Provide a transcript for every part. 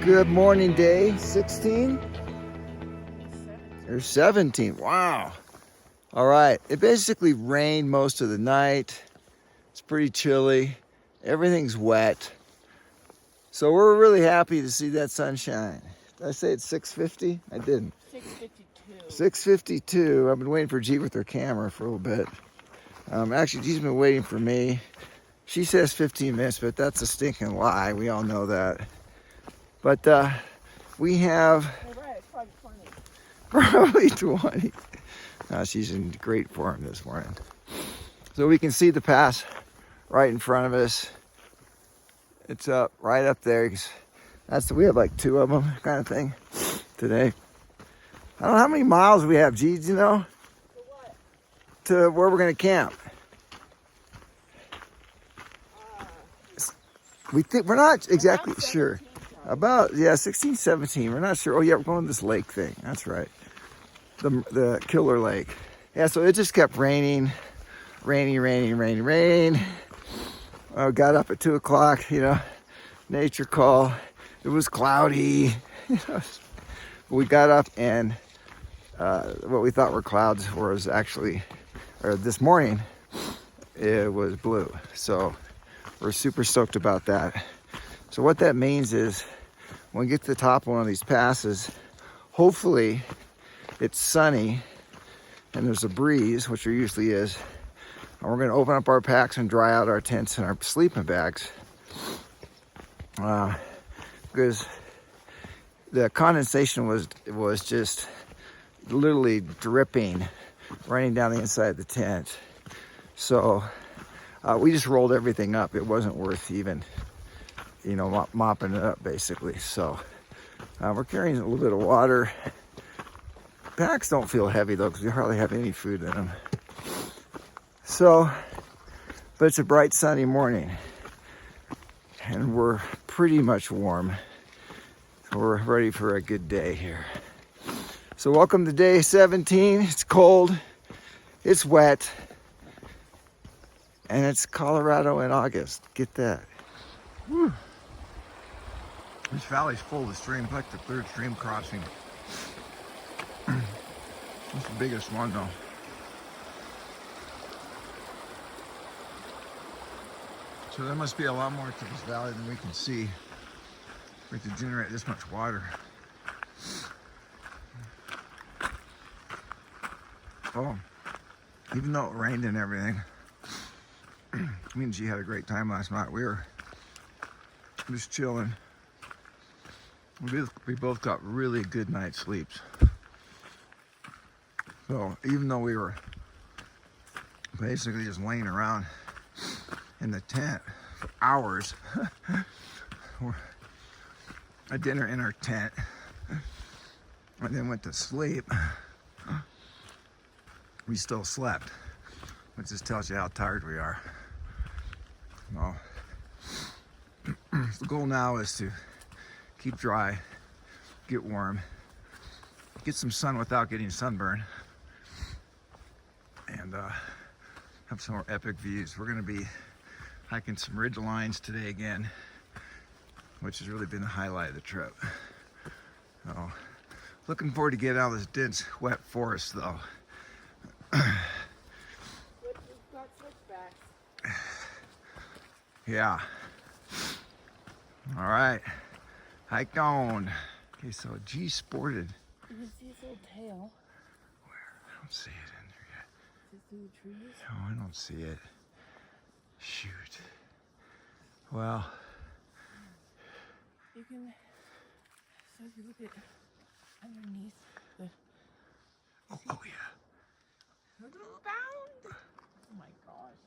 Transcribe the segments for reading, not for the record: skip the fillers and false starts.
Good morning, day 16 or 17. Wow. All right. It basically rained most of the night. It's pretty chilly. Everything's wet. So we're really happy to see that sunshine. Did I say it's 6:50? I didn't. 6:52. 6:52. I've been waiting for G with her camera for a little bit. Actually, G's been waiting for me. She says 15 minutes, but that's a stinking lie. We all know that. But we have Right, probably 20. probably 20. She's in great form this morning. So we can see the pass right in front of us. It's up right up there. We have like two of them kind of thing today. I don't know how many miles we have, G, do you know? For what? To where we're gonna camp. We're not exactly sure. About 16, 17. We're not sure. Oh yeah, we're going to this lake thing. That's right. The killer lake. Yeah, so it just kept raining. Rain. Got up at 2 o'clock, nature call. It was cloudy. We got up and what we thought were clouds was actually, or this morning, it was blue. So we're super stoked about that. So what that means is when we get to the top of one of these passes, hopefully it's sunny and there's a breeze, which there usually is. And we're gonna open up our packs and dry out our tents and our sleeping bags. Because the condensation was just literally dripping, raining down the inside of the tent. So we just rolled everything up. It wasn't worth even, mopping it up basically. So we're carrying a little bit of water. Packs don't feel heavy though, because we hardly have any food in them. So, but it's a bright sunny morning and we're pretty much warm. So we're ready for a good day here. So welcome to day 17. It's cold, it's wet, and it's Colorado in August. Get that. Whew. This valley's full of streams, like the third stream crossing. It's the biggest one though. So there must be a lot more to this valley than we can see for it to generate this much water. Oh, even though it rained and everything, me and G had a great time last night. We were just chilling. We both got really good night's sleeps. So even though we were basically just laying around in the tent for hours, I dinner in our tent and then went to sleep, we still slept, which just tells you how tired we are. Well, the goal now is to keep dry, get warm, get some sun without getting sunburned, and have some more epic views. We're going to be hiking some ridge lines today again, which has really been the highlight of the trip. So, looking forward to getting out of this dense, wet forest, though. Yeah. All right. Hike on. Okay, so G sported. You can see his little tail. Where? I don't see it in there yet. Is it through the trees? No, I don't see it. Shoot. Well. You can, so if you look at underneath the... Oh yeah. Look at the little bound. Oh my gosh.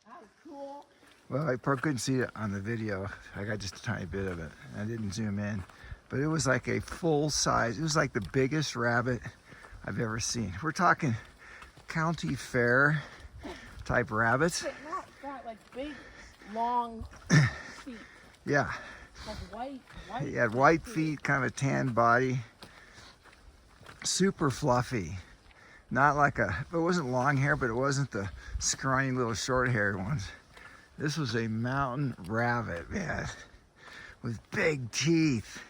That was cool. Well, I probably couldn't see it on the video. I got just a tiny bit of it. I didn't zoom in. But it was like a full size, it was like the biggest rabbit I've ever seen. We're talking county fair type rabbits. But not fat, like big, long feet. Yeah. Like white. He had white feet, kind of tan body. Super fluffy. Not like it wasn't long hair, but it wasn't the scrawny little short haired ones. This was a mountain rabbit, man. with big teeth.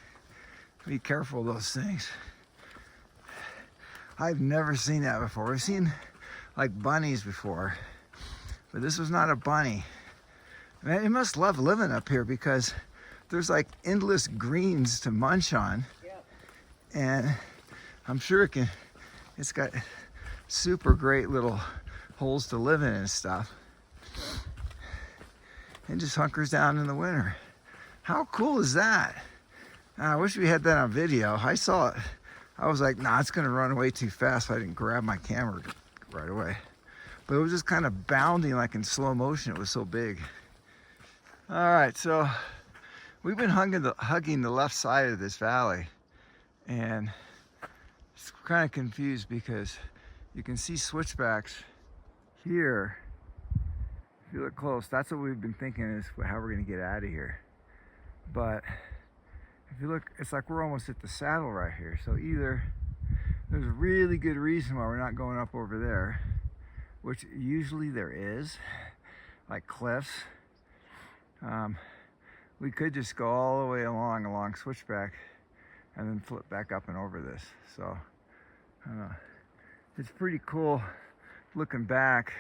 Be careful of those things. I've never seen that before. We've seen like bunnies before, but this was not a bunny. Man, it must love living up here because there's like endless greens to munch on. Yep. And I'm sure it's got super great little holes to live in and stuff. And just hunkers down in the winter. How cool is that? I wish we had that on video. I saw it. I was like, nah, it's gonna run away too fast. So I didn't grab my camera right away. But it was just kind of bounding like in slow motion. It was so big. All right, so we've been hugging the left side of this valley. And it's kind of confused because you can see switchbacks here. If you look close, that's what we've been thinking is how we're gonna get out of here. But if you look, it's like we're almost at the saddle right here. So either there's a really good reason why we're not going up over there, which usually there is, like cliffs. We could just go all the way along switchback and then flip back up and over this. So it's pretty cool looking back.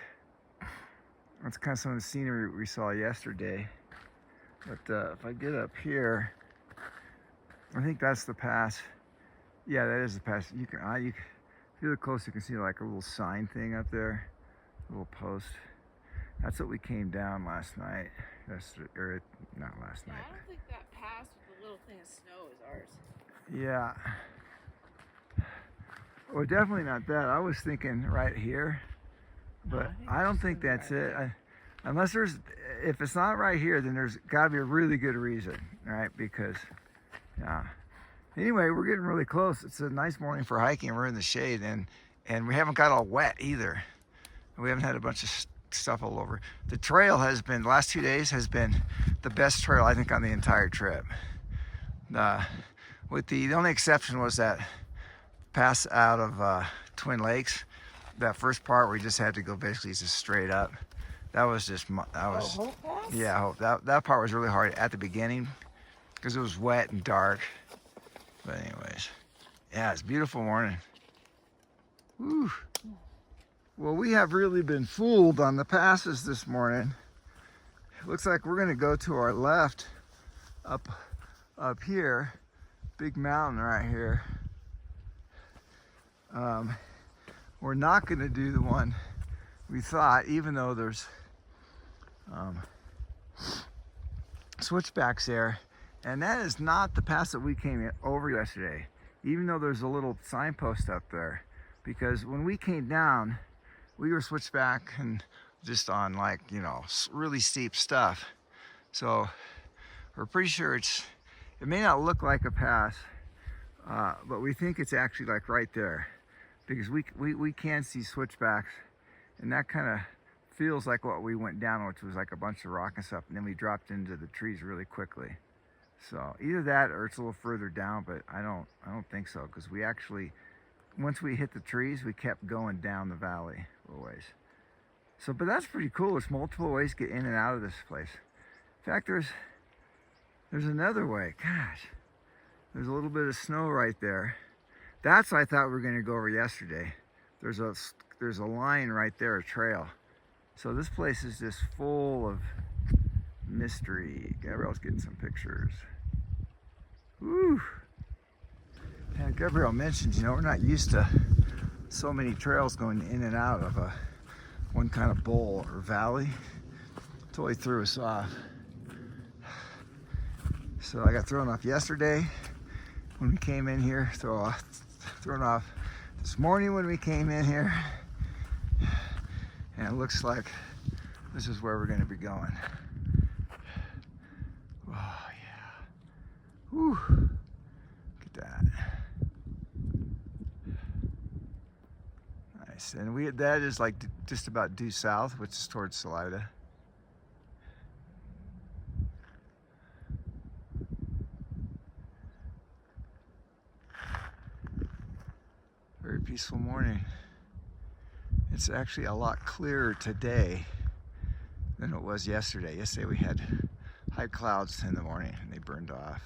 That's kind of some of the scenery we saw yesterday. But if I get up here, I think that's the pass. Yeah, that is the pass. You can, if you look close, you can see like a little sign thing up there, a little post. That's what we came down last night. Or not last night. I don't think that pass with the little thing of snow is ours. Yeah. Well, definitely not that. I was thinking right here, but I don't think that's it. Unless if it's not right here, then there's got to be a really good reason, right? Because, yeah. Anyway, we're getting really close. It's a nice morning for hiking. We're in the shade, and we haven't got all wet either. We haven't had a bunch of stuff all over. The trail has been, the last 2 days has been the best trail I think on the entire trip. With the only exception was that pass out of Twin Lakes. That first part where we just had to go basically just straight up. That was just, yeah, that part was really hard at the beginning because it was wet and dark. But anyways, yeah, it's a beautiful morning. Woo. Well, we have really been fooled on the passes this morning. It looks like we're gonna go to our left up here, big mountain right here. We're not gonna do the one we thought, even though there's switchbacks there. And that is not the pass that we came over yesterday, even though there's a little signpost up there. Because when we came down, we were switched back and just on like, you know, really steep stuff. So we're pretty sure it may not look like a pass, but we think it's actually like right there. Because we can see switchbacks, and that kind of feels like what we went down, which was like a bunch of rock and stuff, and then we dropped into the trees really quickly. So either that or it's a little further down, but I don't think so, because we actually, once we hit the trees, we kept going down the valley a little ways. So, but that's pretty cool. There's multiple ways to get in and out of this place. In fact, there's another way. Gosh, there's a little bit of snow right there. That's what I thought we were going to go over yesterday. There's a line right there, a trail. So this place is just full of mystery. Gabrielle's getting some pictures. Woo! And Gabrielle mentioned, you know, we're not used to so many trails going in and out of one kind of bowl or valley. Totally threw us off. So I got thrown off yesterday when we came in here. Thrown off this morning when we came in here. And it looks like this is where we're going to be going. Oh, yeah. Whew. Look at that. Nice. And that is like just about due south, which is towards Salida. Very peaceful morning. It's actually a lot clearer today than it was yesterday. Yesterday we had high clouds in the morning and they burned off.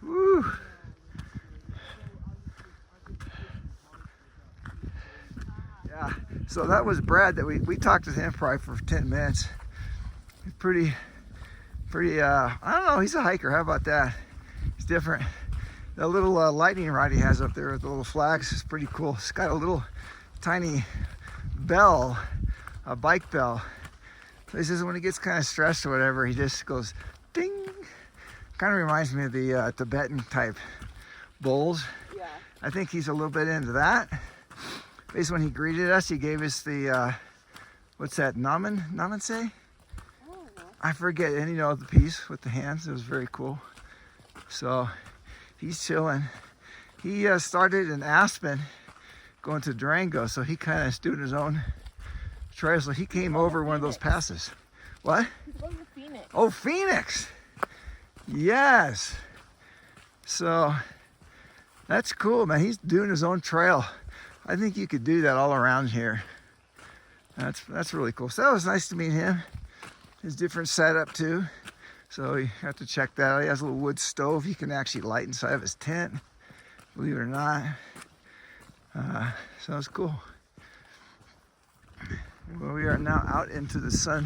Woo! Yeah, so that was Brad that we talked to him probably for 10 minutes. Pretty, I don't know, he's a hiker, how about that? He's different. That little lightning rod he has up there with the little flags is pretty cool. It's got a little tiny bell, a bike bell. So he says when he gets kind of stressed or whatever, he just goes ding. Kind of reminds me of the Tibetan type bowls. Yeah. I think he's a little bit into that. Basically, when he greeted us, he gave us the, what's that, namaste? I forget, and you know, the piece with the hands. It was very cool. So he's chilling. He started in Aspen, going to Durango, so he kind of is doing his own trail. So he came over one of those passes. What? He's going to Phoenix. Oh, Phoenix! Yes. So that's cool, man. He's doing his own trail. I think you could do that all around here. That's really cool. So that was nice to meet him. His different setup too. So you have to check that out. He has a little wood stove he can actually light inside of his tent, believe it or not. So it's cool. Well, we are now out into the sun.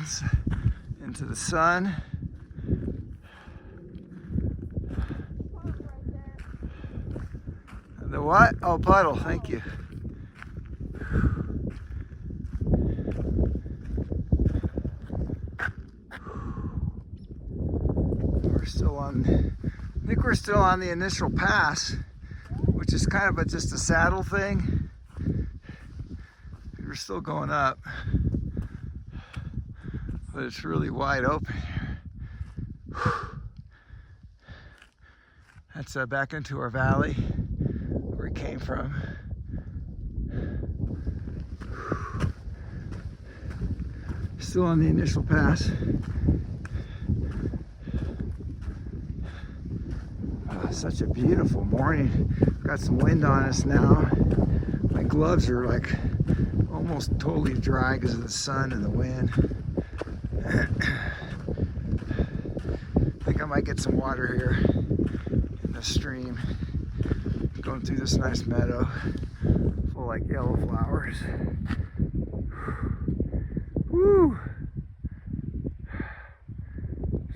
The what? Oh, puddle, thank you. I think we're still on the initial pass, which is kind of just a saddle thing. We're still going up, but it's really wide open here. That's back into our valley where we came from. Still on the initial pass. Such a beautiful morning. Got some wind on us now. My gloves are like almost totally dry because of the sun and the wind. I think I might get some water here in the stream. Going through this nice meadow full of like yellow flowers. Woo!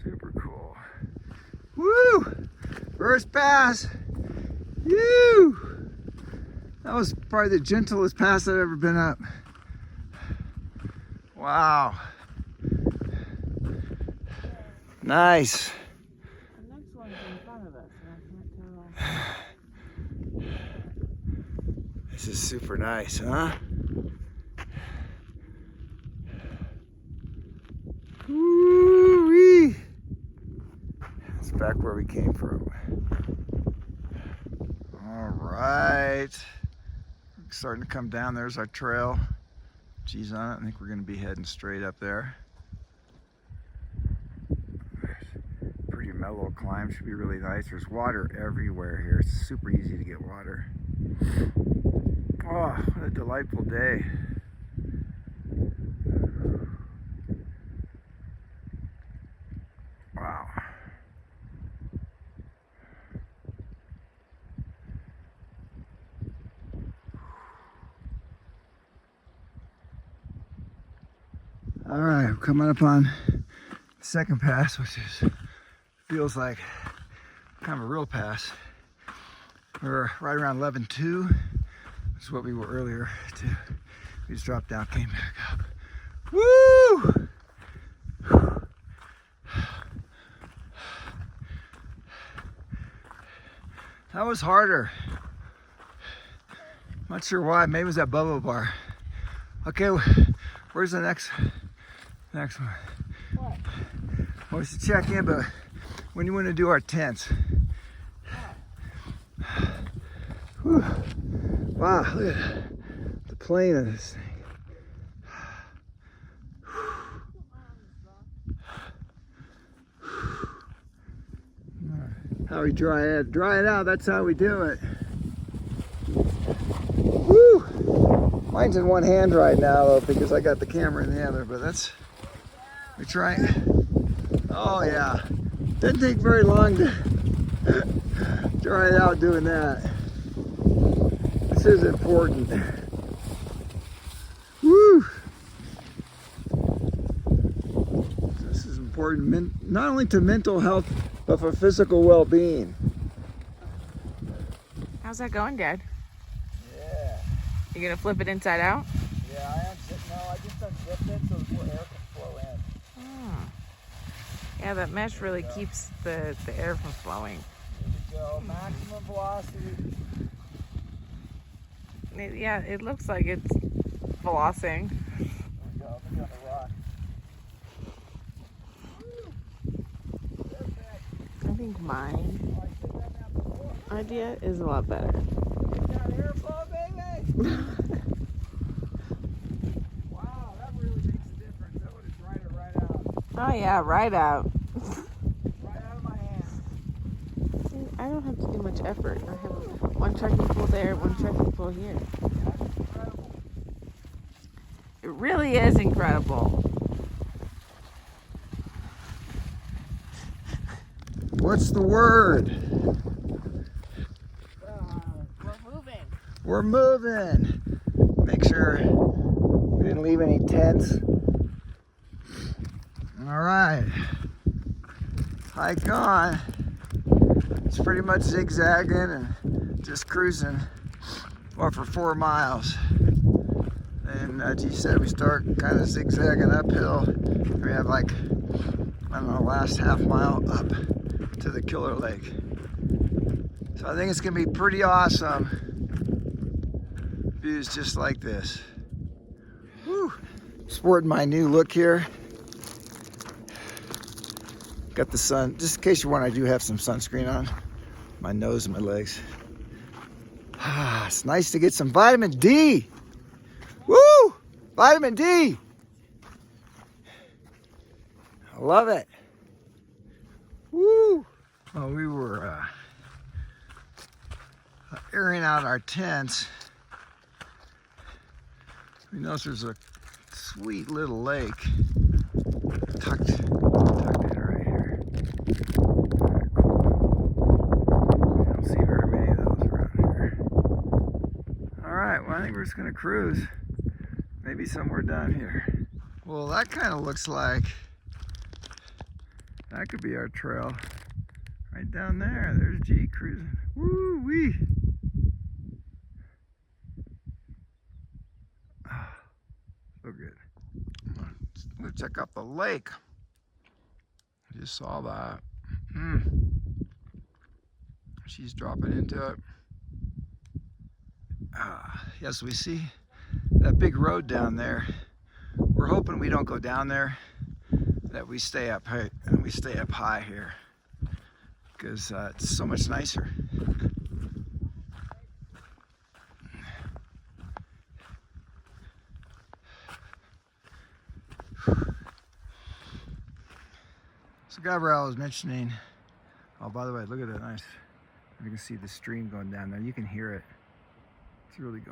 Super cool. Woo! First pass. Woo! That was probably the gentlest pass I've ever been up. Wow. Nice. The next one's in front of us, and I can't tell. This is super nice, huh? Woo-wee! That's back where we came from. All right. Starting to come down. There's our trail. G's on it. I think we're going to be heading straight up there. Pretty mellow climb. Should be really nice. There's water everywhere here. It's super easy to get water. Oh, what a delightful day. Wow. All right, we're coming up on the second pass, which feels like kind of a real pass. We're right around 11.2, which is what we were earlier too. We just dropped down, came back up. Woo! That was harder. Not sure why. Maybe it was that bubble bar. Okay, where's the next one? What? Well, we should check in, but when you want to do our tents. Whew. Wow, look at the plane of this thing. How we dry it out, that's how we do it. Woo! Mine's in one hand right now though because I got the camera in the other, but we We're trying. Oh yeah. Doesn't take very long to try it out doing that. This is important. Woo! This is important not only to mental health, but for physical well-being. How's that going, Dad? Yeah. You gonna flip it inside out? Yeah, I am. No, I just unzipped it so the air can flow in. Oh. Yeah, that mesh really keeps the air from flowing. Here we go. Maximum velocity. Yeah, it looks like it's flossing. There we go. Look on the rock. I think my idea is a lot better. Got airflow, baby! Wow, that really makes a difference. That would have dried it right out. Oh yeah, right out. Right out of my hand. See, I don't have to do much effort. I have one trekking pole there, one trekking pole here. That's incredible. It really is incredible. What's the word? We're moving. We're moving. Make sure we didn't leave any tents. All right. Hike on. It's pretty much zigzagging and just cruising. Well, for 4 miles. And G said we start kind of zigzagging uphill. We have like, I don't know, last half mile up to the Killer Lake. So I think it's gonna be pretty awesome. Views just like this. Woo. Sporting my new look here. Got the sun, just in case you're wondering, I do have some sunscreen on my nose and my legs. Ah, it's nice to get some vitamin D. Woo! Vitamin D. I love it. Woo! Well, we were airing out our tents. We noticed there's a sweet little lake tucked in right here. Very cool. I don't see very many of those around here. All right, well, I think we're just gonna cruise. Maybe somewhere down here. Well, that kind of looks like that could be our trail. Right down there, there's G cruising. Woo wee! So good. Let's check out the lake. I just saw that. She's dropping into it. Yes, we see that big road down there. We're hoping we don't go down there, that we stay up high, here, because it's so much nicer. So Gabrielle was mentioning, oh, by the way, look at that nice, you can see the stream going down there. You can hear it. It's really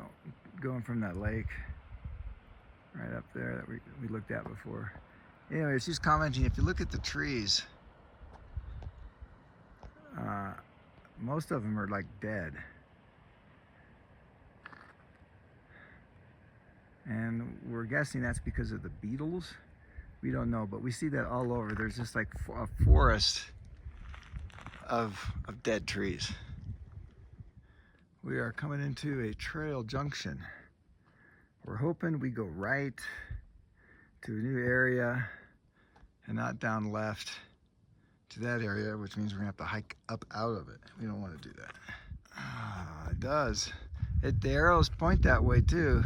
going from that lake right up there that we looked at before. Anyway, she's commenting, if you look at the trees, most of them are like dead. And we're guessing that's because of the beetles. We don't know, but we see that all over. There's just like a forest of dead trees. We are coming into a trail junction. We're hoping we go right to a new area and not down left to that area, which means we're gonna have to hike up out of it. We don't want to do that. It does. The arrows point that way too.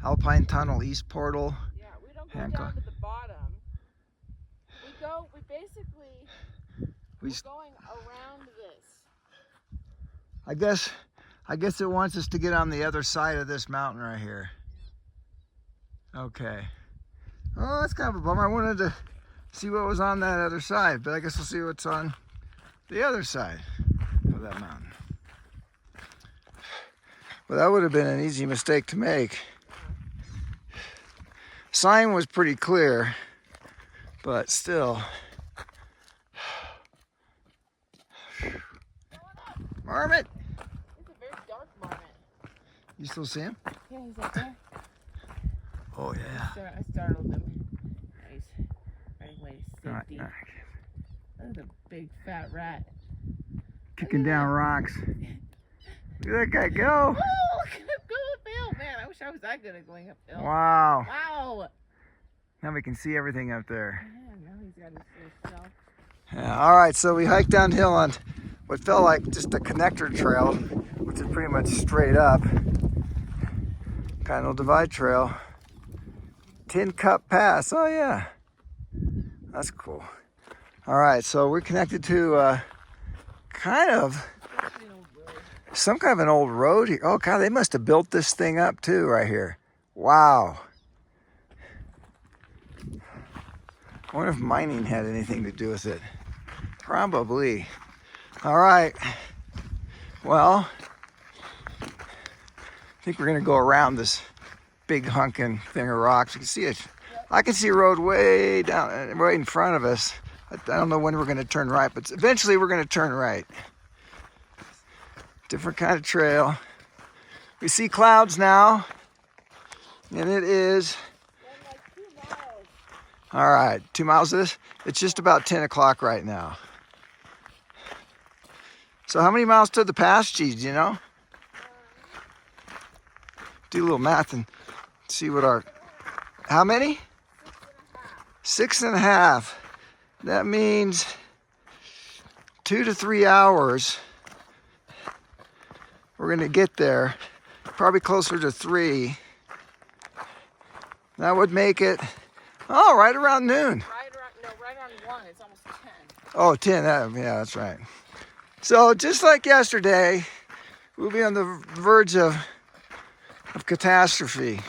Alpine Tunnel, East Portal. Yeah, we don't go Hancock. down to the bottom. We basically, we're going around this. I guess it wants us to get on the other side of this mountain right here. Okay. Oh, that's kind of a bummer. I wanted to see what was on that other side, but I guess we'll see what's on the other side of that mountain. Well, that would have been an easy mistake to make. Sign was pretty clear, but still. Marmot! It's a very dark marmot. You still see him? Yeah, he's up there. Oh yeah. I startled him. He's running away to All right, safety. all right. Look at the big fat rat. Kicking down rocks. Look at that guy go. Oh, look at him go uphill. Man, I wish I was that good at going uphill. Wow. Wow. Now we can see everything up there. Yeah, now he's got his little shelf. Yeah, all right, so we hiked downhill on what felt like just a connector trail, which is pretty much straight up. Continental Divide Trail. Tin Cup Pass. Oh yeah. That's cool. All right, so we're connected to kind of some kind of an old road here. Oh God, they must have built this thing up too right here. Wow. I wonder if mining had anything to do with it. Probably. All right. Well, I think we're gonna go around this big hunking thing of rocks. You can see it. I can see a road way down, right in front of us. I don't know when we're gonna turn right, but eventually we're gonna turn right. Different kind of trail. We see clouds now, and it is. Like 2 miles. All right, 2 miles of this. It's just about 10 o'clock right now. So how many miles to the pass, G? Do you know? Do a little math and see what our. How many? 6.5. That means 2 to 3 hours. We're gonna get there. Probably closer to 3. That would make it, oh, right around noon. Right around 1. It's almost 10. Oh, 10, yeah, that's right. So just like yesterday, we'll be on the verge of catastrophe.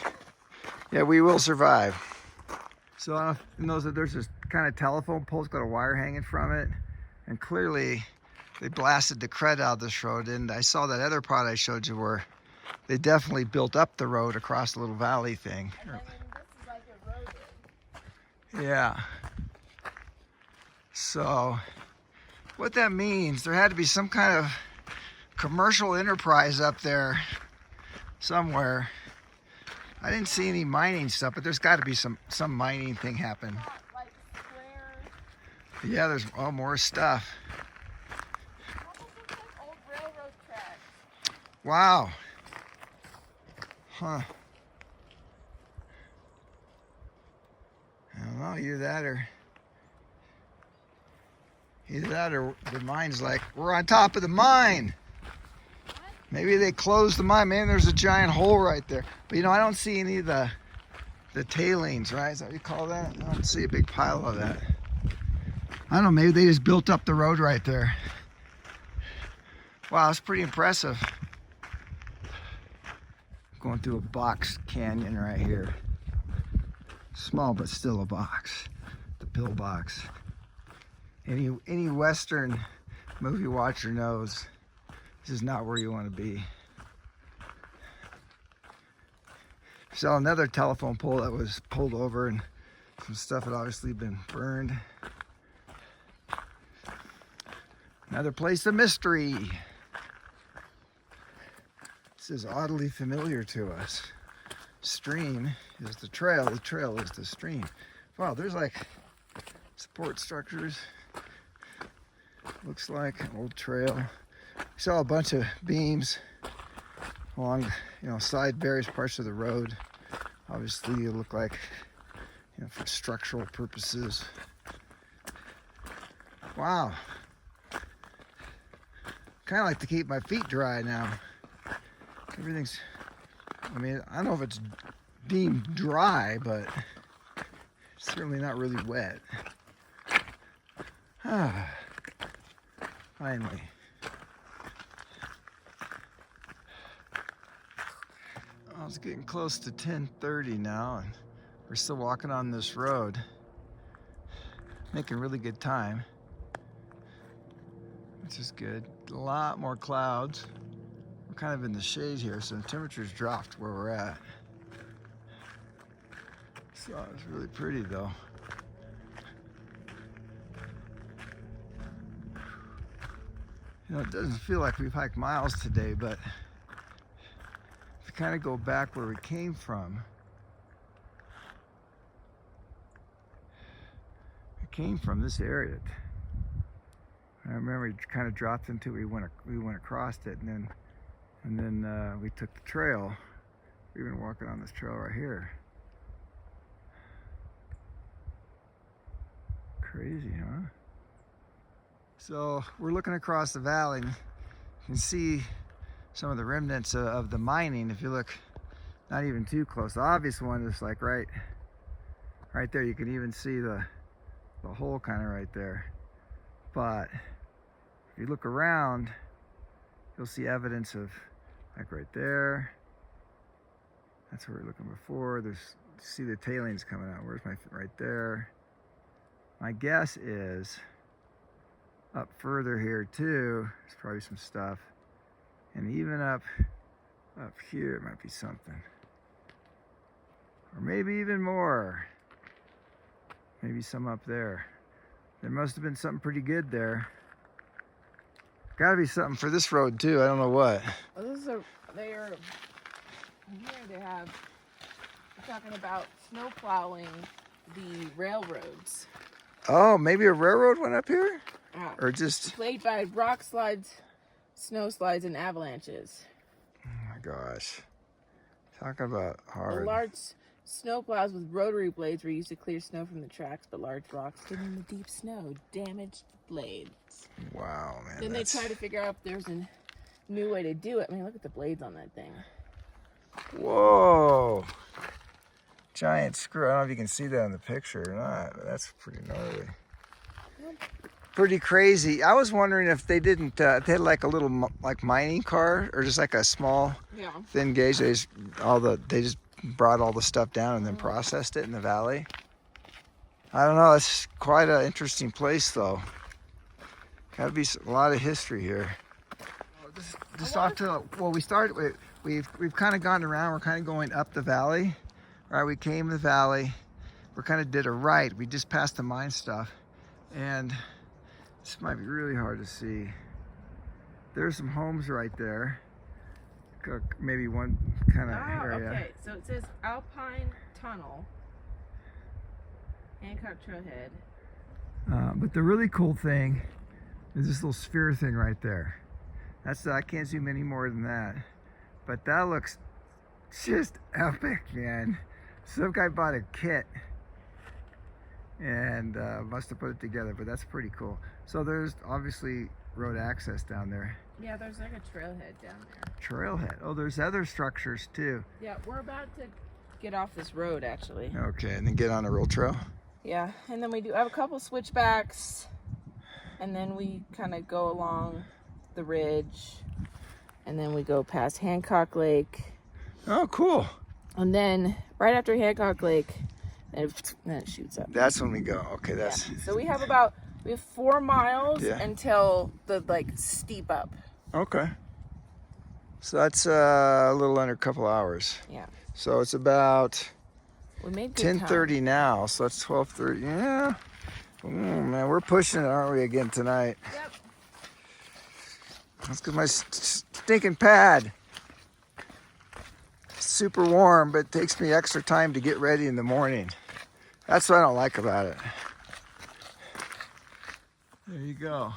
Yeah, we will survive. So I don't know if you notice that there's this kind of telephone pole, it's got a wire hanging from it. And clearly they blasted the crud out of this road. And I saw that other part I showed you where they definitely built up the road across the little valley thing. And then this is like eroded. Yeah. So what that means, there had to be some kind of commercial enterprise up there somewhere. I didn't see any mining stuff, but there's got to be some mining thing happen. Like squares. Yeah, there's more stuff. Almost looks like old railroad tracks. Wow. Huh. I don't know, either that or the mine's like, we're on top of the mine. Maybe they closed the mine. Man, there's a giant hole right there. But you know, I don't see any of the tailings, right? Is that what you call that? I don't see a big pile of that. I don't know, maybe they just built up the road right there. Wow, it's pretty impressive. Going through a box canyon right here. Small, but still a box. The pillbox. Any Western movie watcher knows this is not where you want to be. Saw another telephone pole that was pulled over and some stuff had obviously been burned. Another place of mystery. This is oddly familiar to us. Stream is the trail is the stream. Wow, there's like support structures. Looks like an old trail. We saw a bunch of beams along, side various parts of the road. Obviously, it looked like, for structural purposes. Wow. Kind of like to keep my feet dry now. Everything's, I don't know if it's deemed dry, but it's certainly not really wet. Finally. Well, it's getting close to 10:30 now, and we're still walking on this road. Making really good time, which is good. A lot more clouds. We're kind of in the shade here, so the temperature's dropped where we're at. So it's really pretty though. You know, it doesn't feel like we've hiked miles today, but if we kind of go back where we came from, we came from this area. I remember it kind of dropped until we went across it, and then we took the trail. We've been walking on this trail right here. Crazy, huh? So we're looking across the valley, and you can see some of the remnants of the mining. If you look not even too close, the obvious one is like right there. You can even see the hole kind of right there. But if you look around, you'll see evidence of like right there. That's where we were looking before. See the tailings coming out. Where's right there? My guess is up further here too, there's probably some stuff. And even up here, it might be something. Or maybe even more. Maybe some up there. There must have been something pretty good there. Gotta be something for this road too, I don't know what. Well, here they have, they're talking about snow plowing the railroads. Oh, maybe a railroad went up here? Or just... Played by rock slides, snow slides, and avalanches. Oh my gosh. Talking about hard. The large snow plows with rotary blades were used to clear snow from the tracks, but large rocks hidden in the deep snow damaged the blades. Wow, man. Then they tried to figure out if there's a new way to do it. I mean, look at the blades on that thing. Whoa. Giant screw. I don't know if you can see that in the picture or not, but that's pretty gnarly. Pretty crazy. I was wondering if they didn't, they had like a little like mining car or just like a small thin gauge. They just brought all the stuff down and then processed it in the valley. I don't know. It's quite an interesting place though. Gotta be a lot of history here. Just off to, well, we've kind of gone around. We're kind of going up the valley. Right, we came the valley. We kind of did a right. We just passed the mine stuff, and this might be really hard to see. There's some homes right there. Maybe one kind of area. Okay, so it says Alpine Tunnel, Hancock Trailhead. But the really cool thing is this little sphere thing right there. I can't zoom any more than that, but that looks just epic, man. Some guy bought a kit and must have put it together, but that's pretty cool. So there's obviously road access down there. Yeah, there's like a trailhead down there. Trailhead. Oh, there's other structures too. Yeah, we're about to get off this road actually. Okay, and then get on a real trail. Yeah, and then we do have a couple switchbacks, and then we kind of go along the ridge, and then we go past Hancock Lake. Oh, cool. And then right after Hancock Lake, then it shoots up. That's when we go. Okay, that's... Yeah. So we have 4 miles until the steep up. Okay. So that's a little under a couple hours. Yeah. So it's about we made 10:30 now, so that's 12:30. Yeah. Oh, man, we're pushing it, aren't we, again tonight? Yep. Let's get my stinking pad. Super warm, but it takes me extra time to get ready in the morning. That's what I don't like about it. There you go.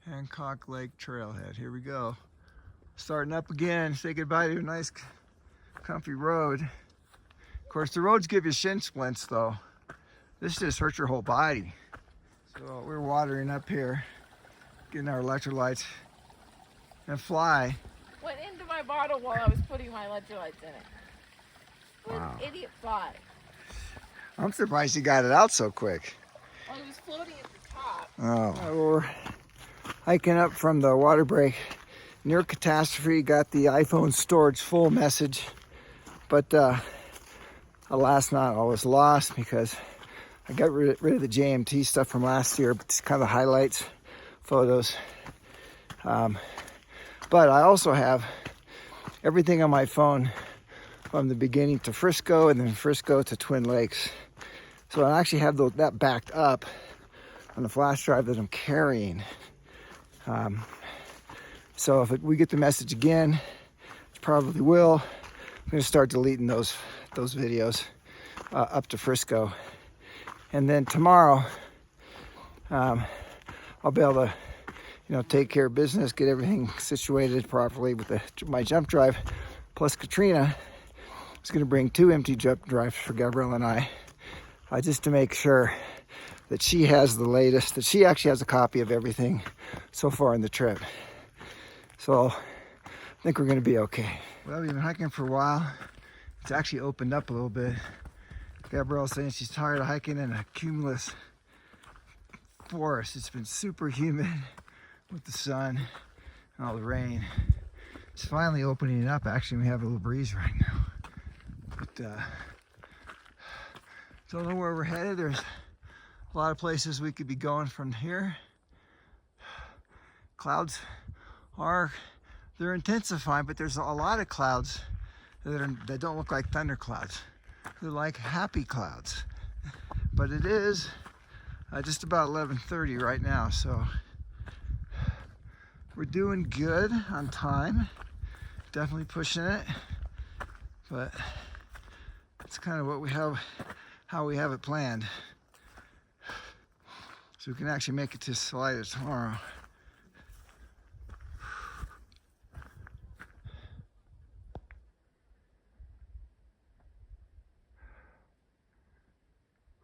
Hancock Lake Trailhead. Here we go. Starting up again. Say goodbye to a nice, comfy road. Of course, the roads give you shin splints, though. This just hurts your whole body. So we're watering up here, getting our electrolytes, and fly. Went into my bottle while I was putting my electrolytes in it. What Wow. an idiot fly. I'm surprised you got it out so quick. Well, it was floating at the top. Oh. We're hiking up from the water break. Near catastrophe, got the iPhone storage full message. But alas, not all was lost because I got rid of the JMT stuff from last year, but it's kind of highlights, photos. But I also have everything on my phone from the beginning to Frisco and then Frisco to Twin Lakes. So I actually have that backed up on the flash drive that I'm carrying. So if we get the message again, which probably will, I'm gonna start deleting those videos up to Frisco. And then tomorrow, I'll be able to, take care of business, get everything situated properly with my jump drive. Plus Katrina is gonna bring 2 empty jump drives for Gabrielle and I, just to make sure that she has the latest, that she actually has a copy of everything so far in the trip. So I think we're gonna be okay. Well, we've been hiking for a while. It's actually opened up a little bit. Gabrielle's saying she's tired of hiking in a cumulus forest. It's been super humid with the sun and all the rain. It's finally opening up. Actually, we have a little breeze right now. But don't know where we're headed. There's a lot of places we could be going from here. Clouds they're intensifying, but there's a lot of clouds that don't look like thunder clouds. They're like happy clouds. But it is just about 11:30 right now, so we're doing good on time. Definitely pushing it, but it's kind of what we have, how we have it planned. So we can actually make it to Salida tomorrow.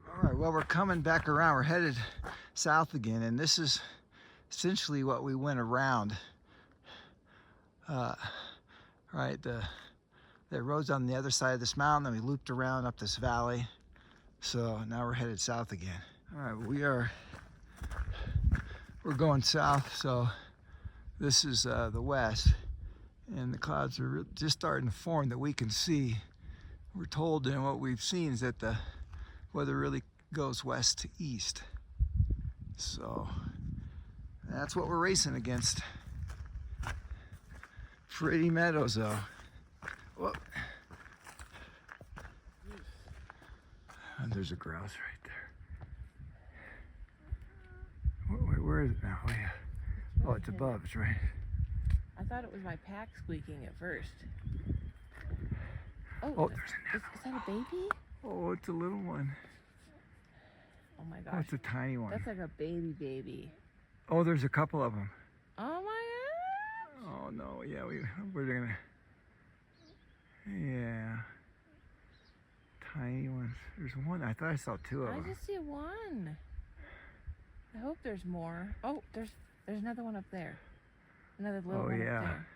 All right, well, we're coming back around. We're headed south again, and this is essentially what we went around. Right, the road's on the other side of this mountain, then we looped around up this valley. So now we're headed south again. All right, we're going south, so this is the west, and the clouds are just starting to form that we can see. We're told, and what we've seen is that the weather really goes west to east. So that's what we're racing against. Pretty meadows though. Whoa. And there's a grouse right there. Where is it now? Oh yeah. Oh, it's above, it's right. I thought it was my pack squeaking at first. Oh, there's another Is that a baby? Oh, it's a little one. Oh my gosh. Oh, it's a tiny one. That's like a baby. Oh, there's a couple of them. Oh my gosh. Oh no, yeah, we're gonna, yeah. Tiny ones. There's one, I thought I saw 2 of them. I just see one. I hope there's more. Oh, there's another one up there. Another little one up there.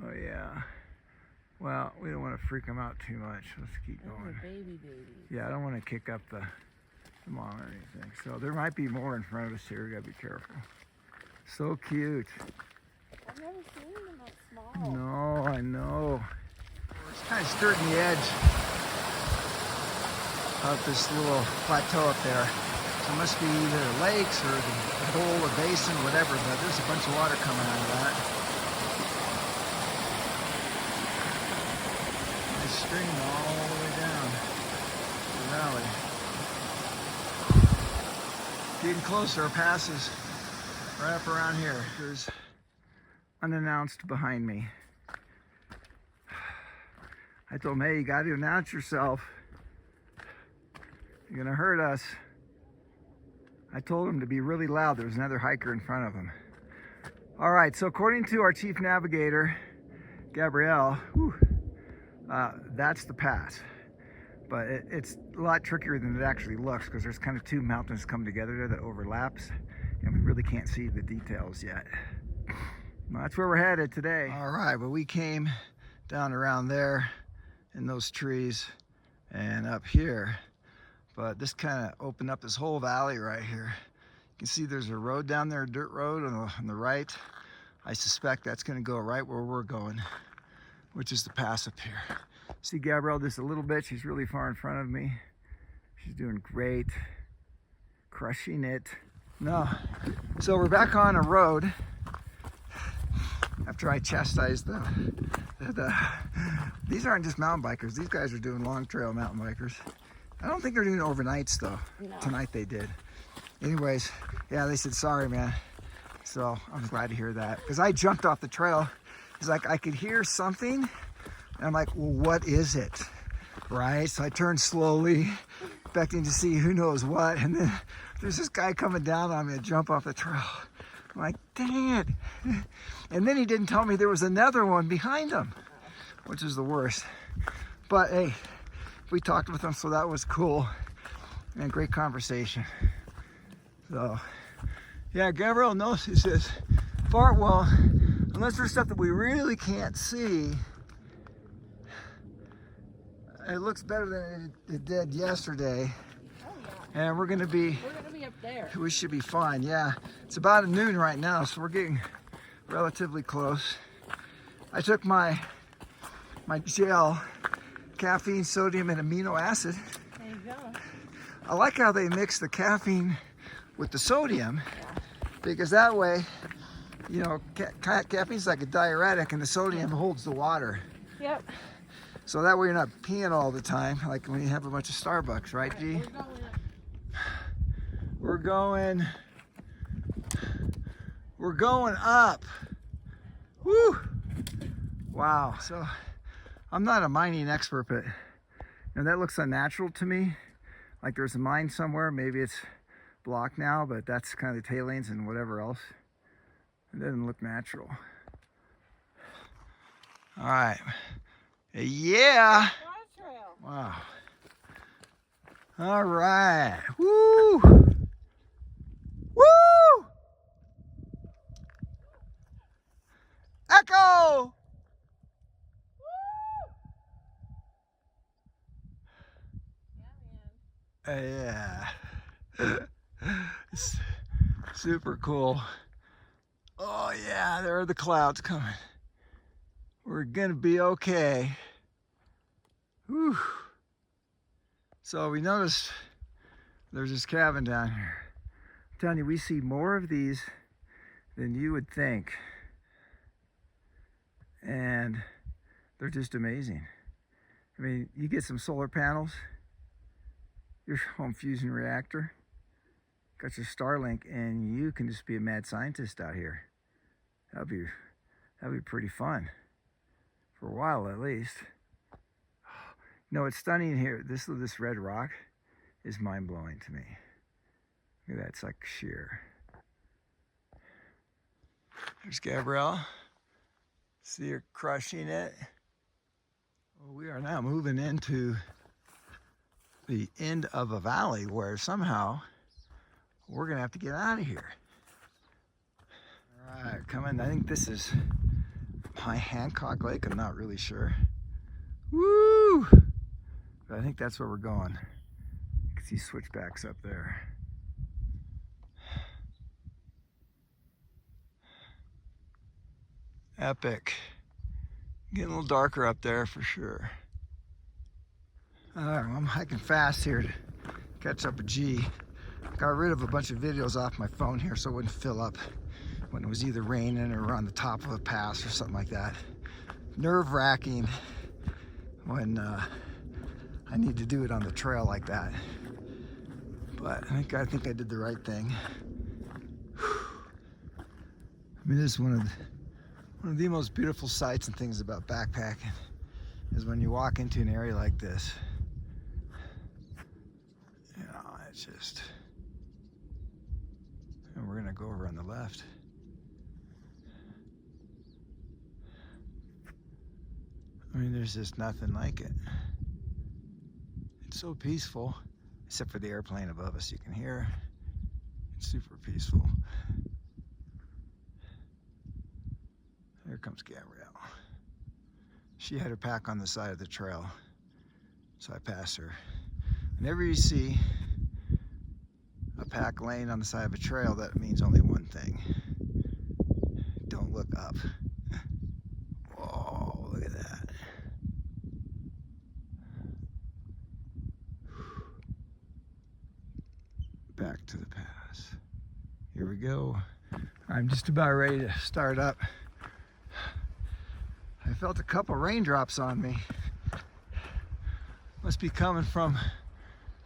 Oh yeah. Well, we don't want to freak them out too much. Let's keep Those going. are baby. Yeah, I don't want to kick up the mom or anything. So there might be more in front of us here. We gotta be careful. So cute. I've never seen them that small. No, I know. It's kind of skirting the edge of this little plateau up there. So it must be either lakes or the bowl or basin, whatever, but there's a bunch of water coming out of that. Nice stream all the way down the valley. Getting closer, our passes right up around here. There's unannounced behind me. I told him, hey, you got to announce yourself. You're gonna hurt us. I told him to be really loud. There was another hiker in front of him. All right, so according to our chief navigator, Gabrielle, that's the pass. But it's a lot trickier than it actually looks because there's kind of 2 mountains come together there that overlaps, and we really can't see the details yet. Well, that's where we're headed today. All right, well, we came down around there in those trees and up here, but this kind of opened up this whole valley right here. You can see there's a road down there, a dirt road on the right. I suspect that's going to go right where we're going, which is the pass up here. See Gabrielle just a little bit. She's really far in front of me. She's doing great, crushing it. No, so we're back on a road after I chastised these aren't just mountain bikers. These guys are doing long trail mountain bikers. I don't think they're doing overnights though. No. Tonight they did. Anyways, yeah, they said, sorry man, So I'm glad to hear that, because I jumped off the trail. It's like I could hear something, and I'm like, well, what is it? Right? So I turned slowly, expecting to see who knows what, and then there's this guy coming down on me to jump off the trail. I'm like, dang it. And then he didn't tell me there was another one behind him, which is the worst. But hey, we talked with him, so that was cool. And great conversation. So, yeah, Gabrielle knows, he says, well, unless there's stuff that we really can't see, it looks better than it did yesterday. Oh, yeah. And we're gonna be up there. We should be fine, yeah. It's about noon right now, so we're getting relatively close. I took my gel, caffeine, sodium, and amino acid. There you go. I like how they mix the caffeine with the sodium, because that way, you know, caffeine's like a diuretic and the sodium holds the water. Yep. So that way you're not peeing all the time, like when you have a bunch of Starbucks, right, G? We're going up. Woo! Wow. So I'm not a mining expert, but you know, that looks unnatural to me. Like there's a mine somewhere, maybe it's blocked now, but that's kind of the tailings and whatever else. It doesn't look natural. All right. Yeah. Wow. All right. Woo! Woo! Echo! Yeah. It's super cool. Oh yeah, there are the clouds coming. We're gonna be okay. Whew. So we noticed there's this cabin down here. I'm telling you, we see more of these than you would think. And they're just amazing. I mean, you get some solar panels, your home fusion reactor, got your Starlink, and you can just be a mad scientist out here. That'd be pretty fun. For a while at least. You know, it's stunning here. This red rock is mind-blowing to me. Look at that, it's like sheer. There's Gabrielle. See her crushing it. Well, we are now moving into the end of a valley where somehow we're gonna have to get out of here. All right, coming. I think this is my Hancock Lake. I'm not really sure. Woo! But I think that's where we're going. You can see switchbacks up there. Epic. Getting a little darker up there for sure. All right, well, I'm hiking fast here to catch up with G. Got rid of a bunch of videos off my phone here so it wouldn't fill up when it was either raining or on the top of a pass or something like that. Nerve-wracking when I need to do it on the trail like that. But I think I did the right thing. I mean, this is one of the most beautiful sights and things about backpacking is when you walk into an area like this. You know, it's just, and we're gonna go over on the left. I mean, there's just nothing like it. It's so peaceful, except for the airplane above us. You can hear it's super peaceful. Here comes Gabrielle. She had her pack on the side of the trail, so I passed her. Whenever you see a pack laying on the side of a trail, that means only one thing. Don't look up. Whoa, look at that. Back to the pass. Here we go. I'm just about ready to start up. I felt a couple raindrops on me. Must be coming from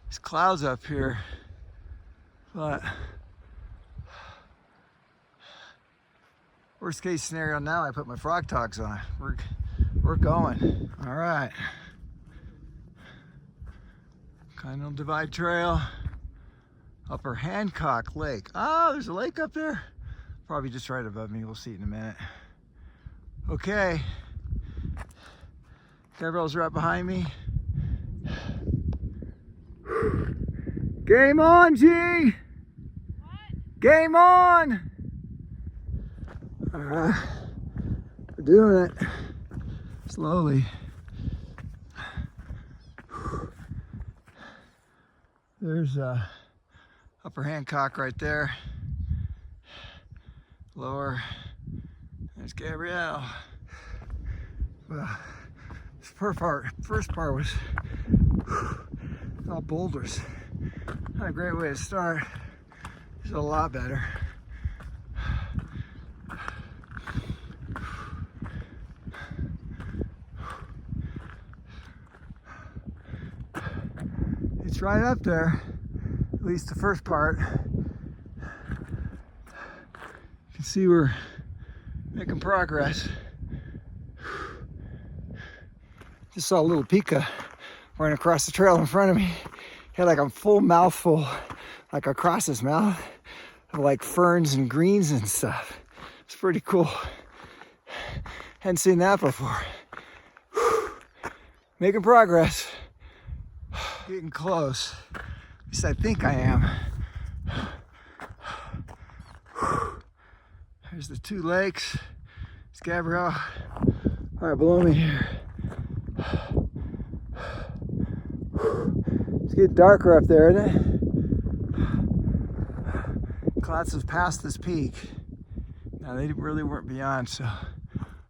these clouds up here. But Worst case scenario now, I put my frog togs on. We're going. All right. Continental Divide Trail, Upper Hancock Lake. Oh, there's a lake up there. Probably just right above me. We'll see it in a minute. Okay. Gabrielle's right behind me. Game on, G! What? Game on! All right. We're doing it. Slowly. There's Upper Hancock right there. Lower. There's Gabrielle. Well, this first part was all boulders. Not a great way to start. It's a lot better. It's right up there, at least the first part. You can see we're making progress. Just saw a little pika running across the trail in front of me. He had like a full mouthful, like across his mouth, of like ferns and greens and stuff. It's pretty cool. Hadn't seen that before. Making progress. Getting close. At least I think I am. There's the two lakes. It's Gabrielle right below me here. It's getting darker up there, isn't it? Clouds have passed this peak. Now they really weren't beyond, so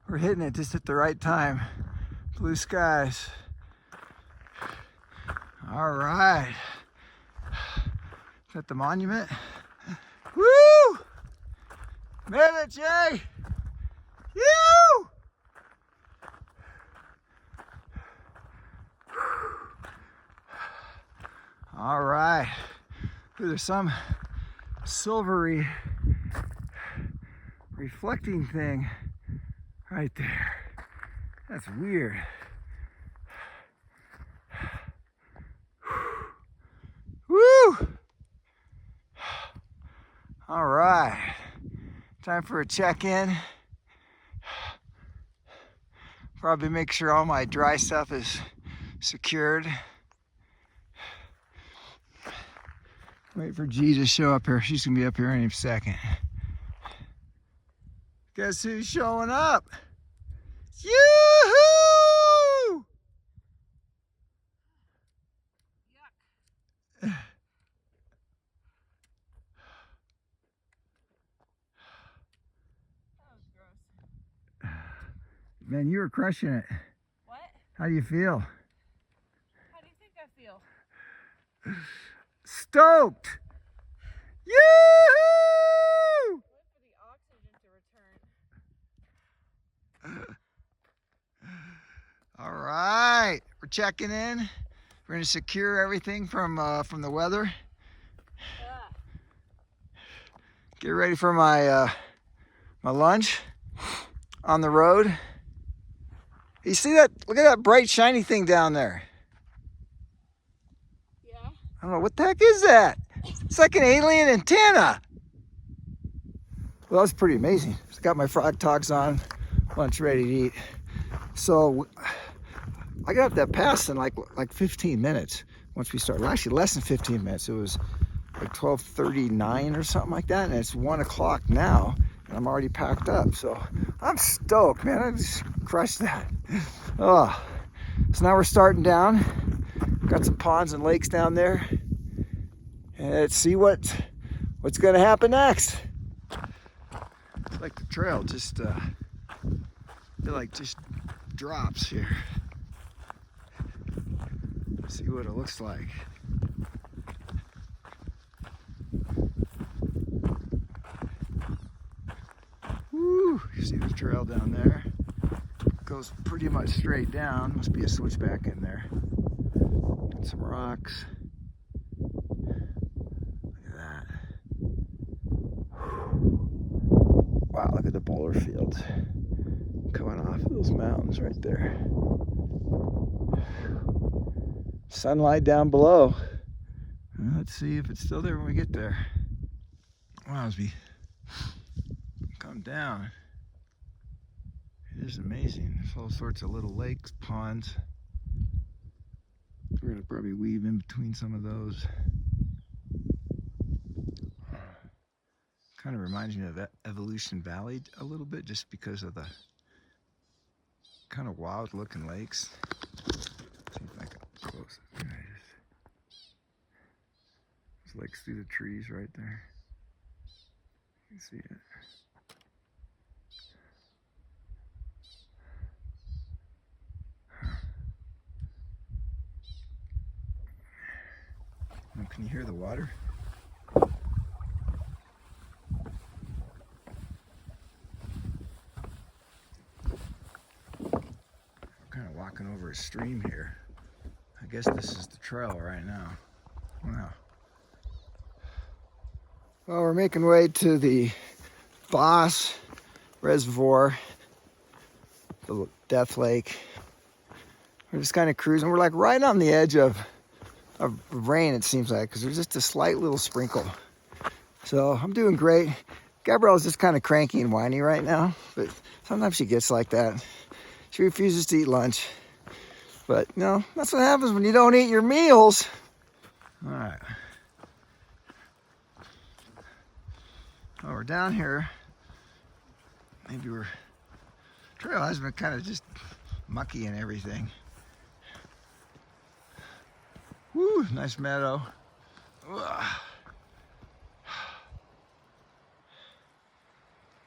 we're hitting it just at the right time. Blue skies. All right. Is that the monument? Woo! Made it, Jay! You! All right. Ooh, there's some silvery reflecting thing right there. That's weird. Woo! All right. Time for a check-in. Probably make sure all my dry stuff is secured. Wait for G to show up here. She's gonna be up here any second. Guess who's showing up? Yoo-hoo! Yuck. That was gross. Man, you were crushing it. What? How do you feel? How do you think I feel? Stoked! Yoo-hoo! Wait for the oxygen to return. All right, we're checking in. We're gonna secure everything from the weather. Get ready for my my lunch on the road. You see that? Look at that bright shiny thing down there. Yeah. I don't know, what the heck is that? It's like an alien antenna. Well, that's pretty amazing. Just got my frog togs on, lunch ready to eat. So I got up that pass in like 15 minutes once we started. Well, actually less than 15 minutes. It was like 12:39 or something like that, and it's 1 o'clock now, and I'm already packed up. So I'm stoked, man. I just crushed that. Oh, so now we're starting down. Got some ponds and lakes down there, and let's see what's gonna happen next. It's like the trail just I feel like just drops here. See what it looks like. Woo! You see the trail down there? Goes pretty much straight down. Must be a switchback in there. And some rocks. Look at that. Wow, look at the smaller fields coming off those mountains right there. Sunlight down below. Let's see if it's still there when we get there. Wow, as we come down, it is amazing. There's all sorts of little lakes, ponds. We're gonna probably weave in between some of those. Kind of reminds me of Evolution Valley a little bit, just because of the kind of wild looking lakes. See if I can close it. There it is. There's lakes through the trees right there. You can see it. Now, can you hear the water? Kind of walking over a stream here. I guess this is the trail right now. Wow. Well, we're making way to the Boss Reservoir, the Death Lake. We're just kind of cruising. We're like right on the edge of rain, it seems like, because there's just a slight little sprinkle. So I'm doing great. Gabrielle's just kind of cranky and whiny right now, but sometimes she gets like that. She refuses to eat lunch. But, you know, that's what happens when you don't eat your meals. All right. Oh, we're down here. Maybe trail has been kind of just mucky and everything. Woo, nice meadow. Ugh.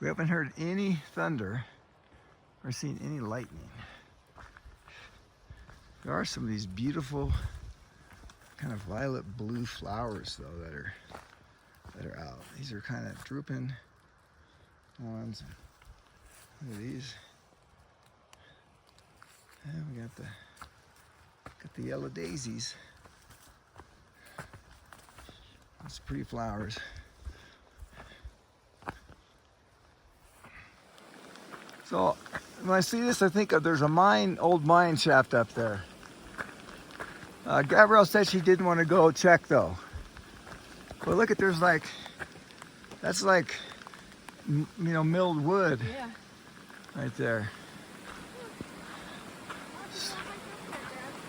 We haven't heard any thunder or seen any lightning. There are some of these beautiful kind of violet blue flowers though that are out. These are kind of drooping ones. Look at these. And we got the yellow daisies. Those pretty flowers. So when I see this, I think there's a old mine shaft up there. Gabrielle said she didn't want to go check though. But look at, that's like, you know, milled wood. Yeah. Right there.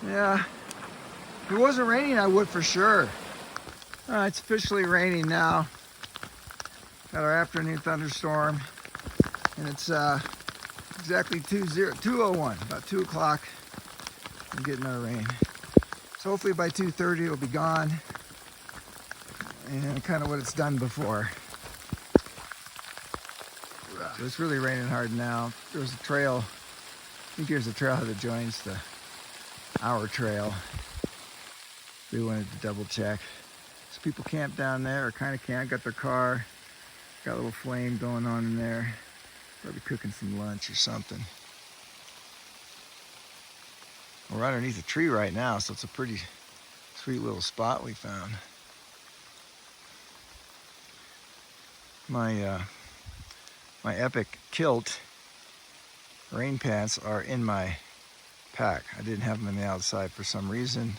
Yeah. If it wasn't raining, I would for sure. It's officially raining now. Got our afternoon thunderstorm, and it's exactly 2:01, about 2 o'clock. I'm getting our rain. So hopefully by 2:30 it'll be gone, and kind of what it's done before. So it's really raining hard now. There's a trail. I think here's a trail that joins our trail. We wanted to double check. So people camp down there, or kind of camp, got their car, got a little flame going on in there. Probably cooking some lunch or something. We're underneath a tree right now, so it's a pretty sweet little spot we found. My Epic Kilt rain pants are in my pack. I didn't have them in the outside for some reason,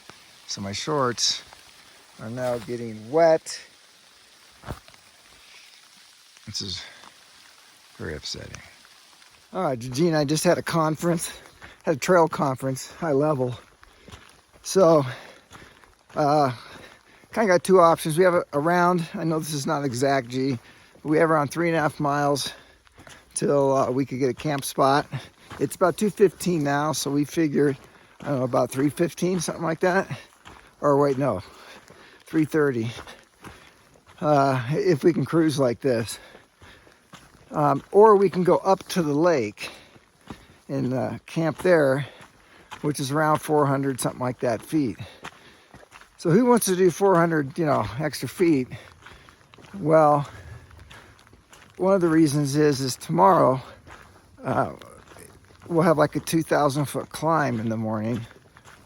so my shorts are now getting wet. This is very upsetting. All right, Gene, I just had a trail conference, high level. So, kind of got two options. We have around, I know this is not exact, G, but we have around 3.5 miles till we could get a camp spot. It's about 2:15 now, so we figured, I don't know, about 3:15, something like that. Or wait, no, 3:30. If we can cruise like this. Or we can go up to the lake and camp there, which is around 400, something like that, feet. So who wants to do 400, extra feet? Well, one of the reasons is tomorrow we'll have like a 2,000 foot climb in the morning,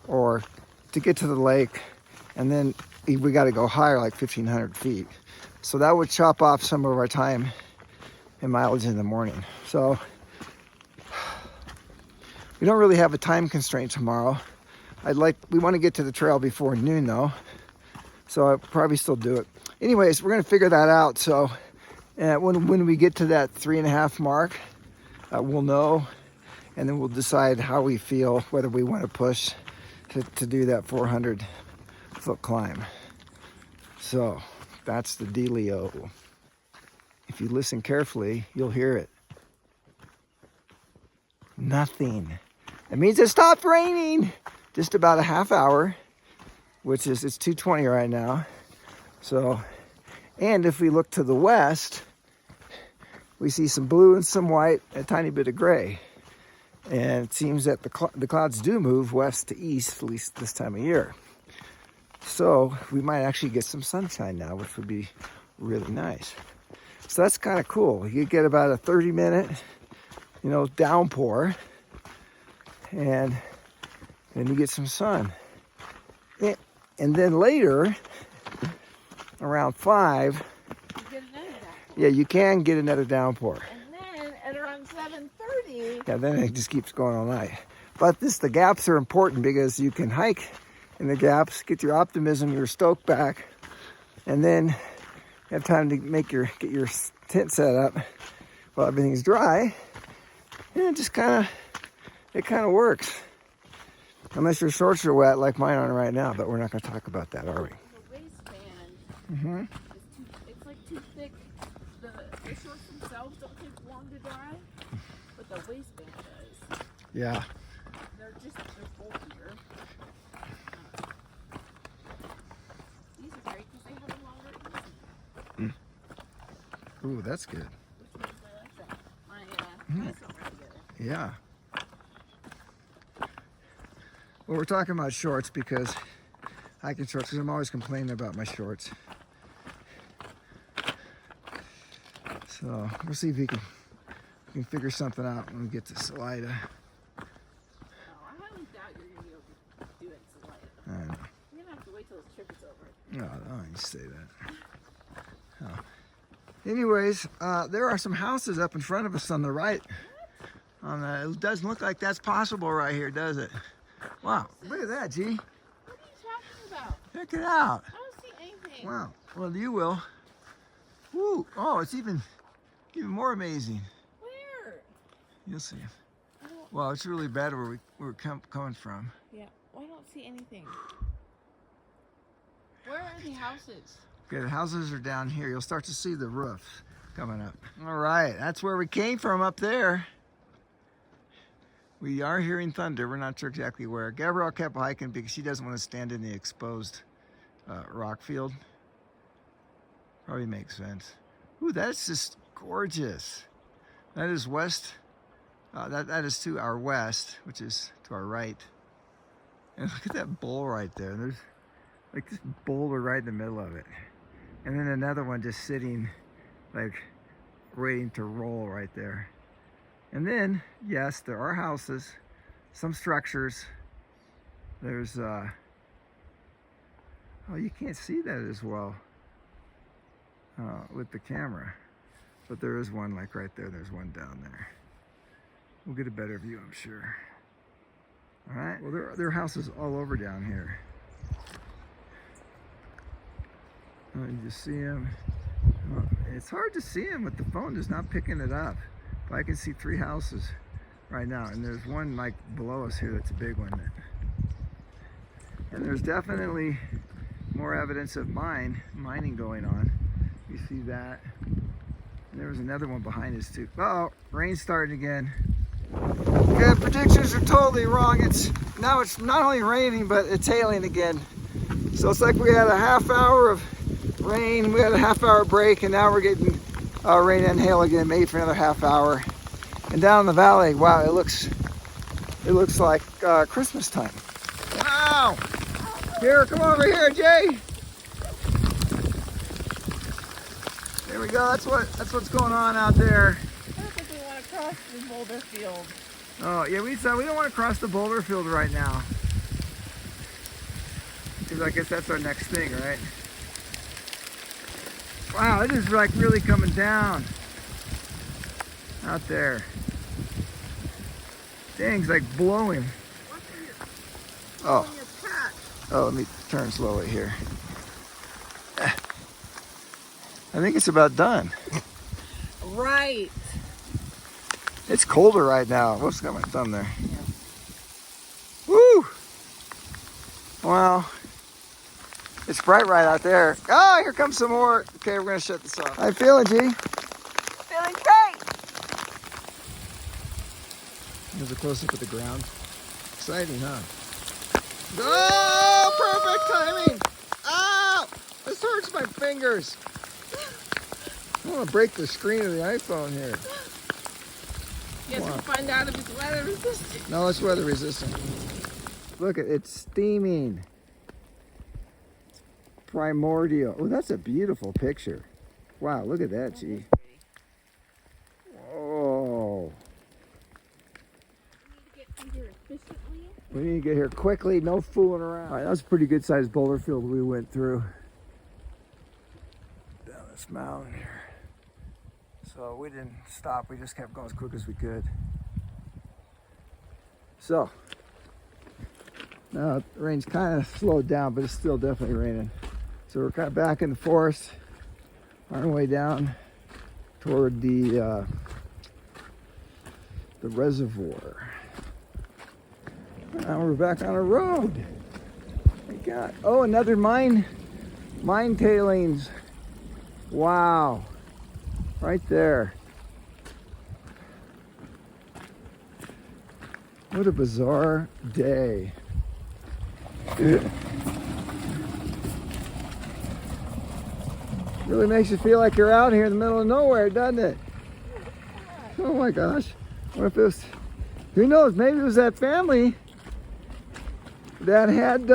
or to get to the lake, and then we got to go higher, like 1,500 feet. So that would chop off some of our time and mileage in the morning. So we don't really have a time constraint tomorrow. We want to get to the trail before noon though, so I'll probably still do it. Anyways, we're gonna figure that out. So when we get to that 3.5 mark, we'll know, and then we'll decide how we feel, whether we want to push to do that 400-foot climb. So that's the dealio. If you listen carefully, you'll hear it. Nothing. It means it stopped raining. Just about a half hour, which is, it's 2:20 right now. So, and if we look to the west, we see some blue and some white, a tiny bit of gray. And it seems that the clouds do move west to east, at least this time of year. So we might actually get some sunshine now, which would be really nice. So that's kind of cool. You get about a 30-minute, downpour, and then you get some sun. And then later, around 5, you get another downpour. Yeah, you can get another downpour. And then at around 7:30, yeah, then it just keeps going all night. But the gaps are important because you can hike in the gaps, get your optimism, your stoke back, and then you have time to get your tent set up while everything's dry. And it kind of works. Unless your shorts are wet like mine are right now, but we're not going to talk about that, are we? the waistband Mm-hmm. it's like too thick. The shorts themselves don't take long to dry, but the waistband does. Yeah. They're bulkier. These are great because they have a longer easy. Ooh, that's good. Which means I like that. My pants don't wear together. Yeah. Well, we're talking about shorts because hiking shorts, because I'm always complaining about my shorts. So we'll see if we can figure something out when we get to Salida. Oh, I highly doubt you're going to be able to do it in Salida. I know. You're going to have to wait till this trip is over. No, I don't say that. Oh. Anyways, there are some houses up in front of us on the right. It doesn't look like that's possible right here, does it? Wow, look at that, G. What are you talking about? Check it out. I don't see anything. Wow, well, you will. Woo, oh, it's even more amazing. Where? You'll see. Well, it's really bad where we're coming from. Yeah, I don't see anything. Where are the houses? Okay, the houses are down here. You'll start to see the roof coming up. All right, that's where we came from up there. We are hearing thunder. We're not sure exactly where. Gabrielle kept hiking because she doesn't want to stand in the exposed rock field. Probably makes sense. Ooh, that's just gorgeous. That is west. That is to our west, which is to our right. And look at that bowl right there. There's like this boulder right in the middle of it. And then another one just sitting, like waiting to roll right there. And then, yes, there are houses, some structures. There's, oh, you can't see that as well with the camera. But there is one like right there. There's one down there. We'll get a better view, I'm sure. All right, well, there are houses all over down here. Oh, you just see them. Oh, it's hard to see them with the phone, just not picking it up. But I can see 3 houses right now, and there's one like below us here that's a big one. And there's definitely more evidence of mining going on. You see that. And there was another one behind us too. Uh-oh, rain's starting again. Okay, predictions are totally wrong. Now it's not only raining, but it's hailing again. So it's like we had a half hour of rain, we had a half hour break, and now we're getting rain and hail again, maybe for another half hour. And down in the valley, wow, it looks like Christmas time. Wow! Here, come over here, Jay. There we go. That's what's going on out there. I don't think we want to cross the boulder field. Oh yeah, we don't want to cross the boulder field right now. Because I guess that's our next thing, right? Wow, it is like really coming down. out there. Thing's like blowing. Oh. Oh, let me turn slowly here. I think it's about done. Right. It's colder right now. Whoops, got my thumb there. Woo! Wow. It's bright right out there. Oh, here comes some more. Okay, we're gonna shut this off. How you feeling, G? Feeling great. Here's a close-up of the ground. Exciting, huh? Oh, perfect timing! Oh, this hurts my fingers. I want to break the screen of the iPhone here. Guess we'll find out if it's weather resistant. No, it's weather resistant. Look, it's steaming. Primordial. Oh, that's a beautiful picture. Wow, look at that, G. Whoa. We need to get here quickly, no fooling around. All right, that was a pretty good sized boulder field we went through. Down this mountain here. So we didn't stop, we just kept going as quick as we could. So, now the rain's kind of slowed down, but it's still definitely raining. So we're kind of back in the forest, on our way down toward the reservoir. Now we're back on a road. My God. Oh, another mine tailings. Wow. Right there. What a bizarre day. Really makes you feel like you're out here in the middle of nowhere, doesn't it? Oh my gosh. What if it was, who knows, maybe it was that family that had they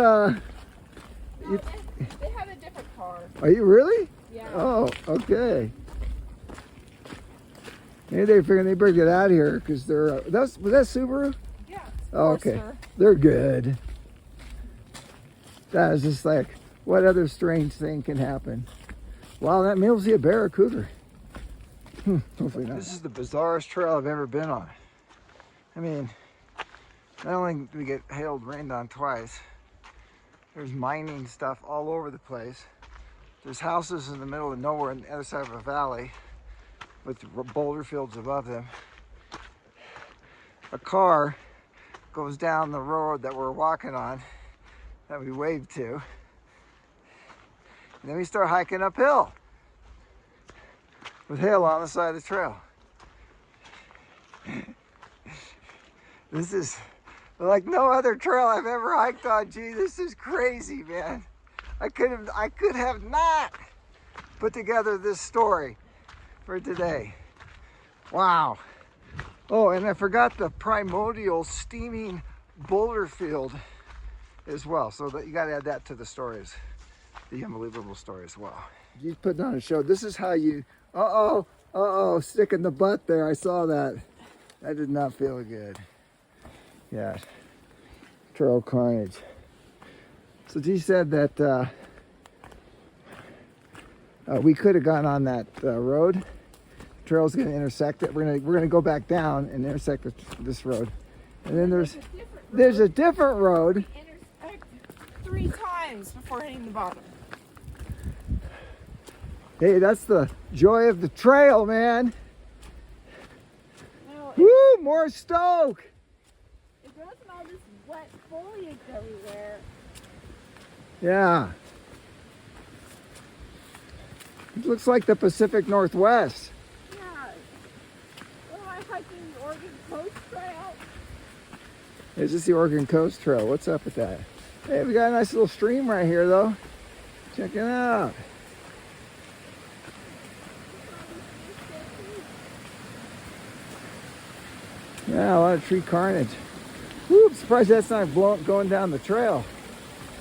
had a different car. Are you really? Yeah. Oh, okay. Maybe they figured they better get out of here because they're was that Subaru? Yeah. Oh, okay. They're good. That is just like, what other strange thing can happen? Wow, that may be a bear or cougar. Hopefully not. This is the bizarrest trail I've ever been on. I mean, not only did we get hailed, rained on twice, there's mining stuff all over the place. There's houses in the middle of nowhere on the other side of a valley with boulder fields above them. A car goes down the road that we're walking on that we waved to. And then we start hiking uphill with hail on the side of the trail. This is like no other trail I've ever hiked on. Gee, this is crazy, man. I could have not put together this story for today. Wow. Oh, and I forgot the primordial steaming boulder field as well. So that you got to add that to the stories, the unbelievable story as well. You put on a show. This is how you. Stick in the butt there. I saw that. That did not feel good. Yeah. Trail carnage. So G said that we could have gone on that road. The trail's going to intersect it. We're gonna go back down and intersect this road. And then there's a different road. Intersect 3 times before hitting the bottom. Hey, that's the joy of the trail, man. No, Woo, more stoke. it goes in all this wet foliage everywhere. Yeah. It looks like the Pacific Northwest. Yeah. What am I hiking the Oregon Coast Trail? Is this the Oregon Coast Trail? What's up with that? Hey, we got a nice little stream right here, though. Check it out. Yeah, a lot of tree carnage. Woo, I'm surprised that's not going down the trail.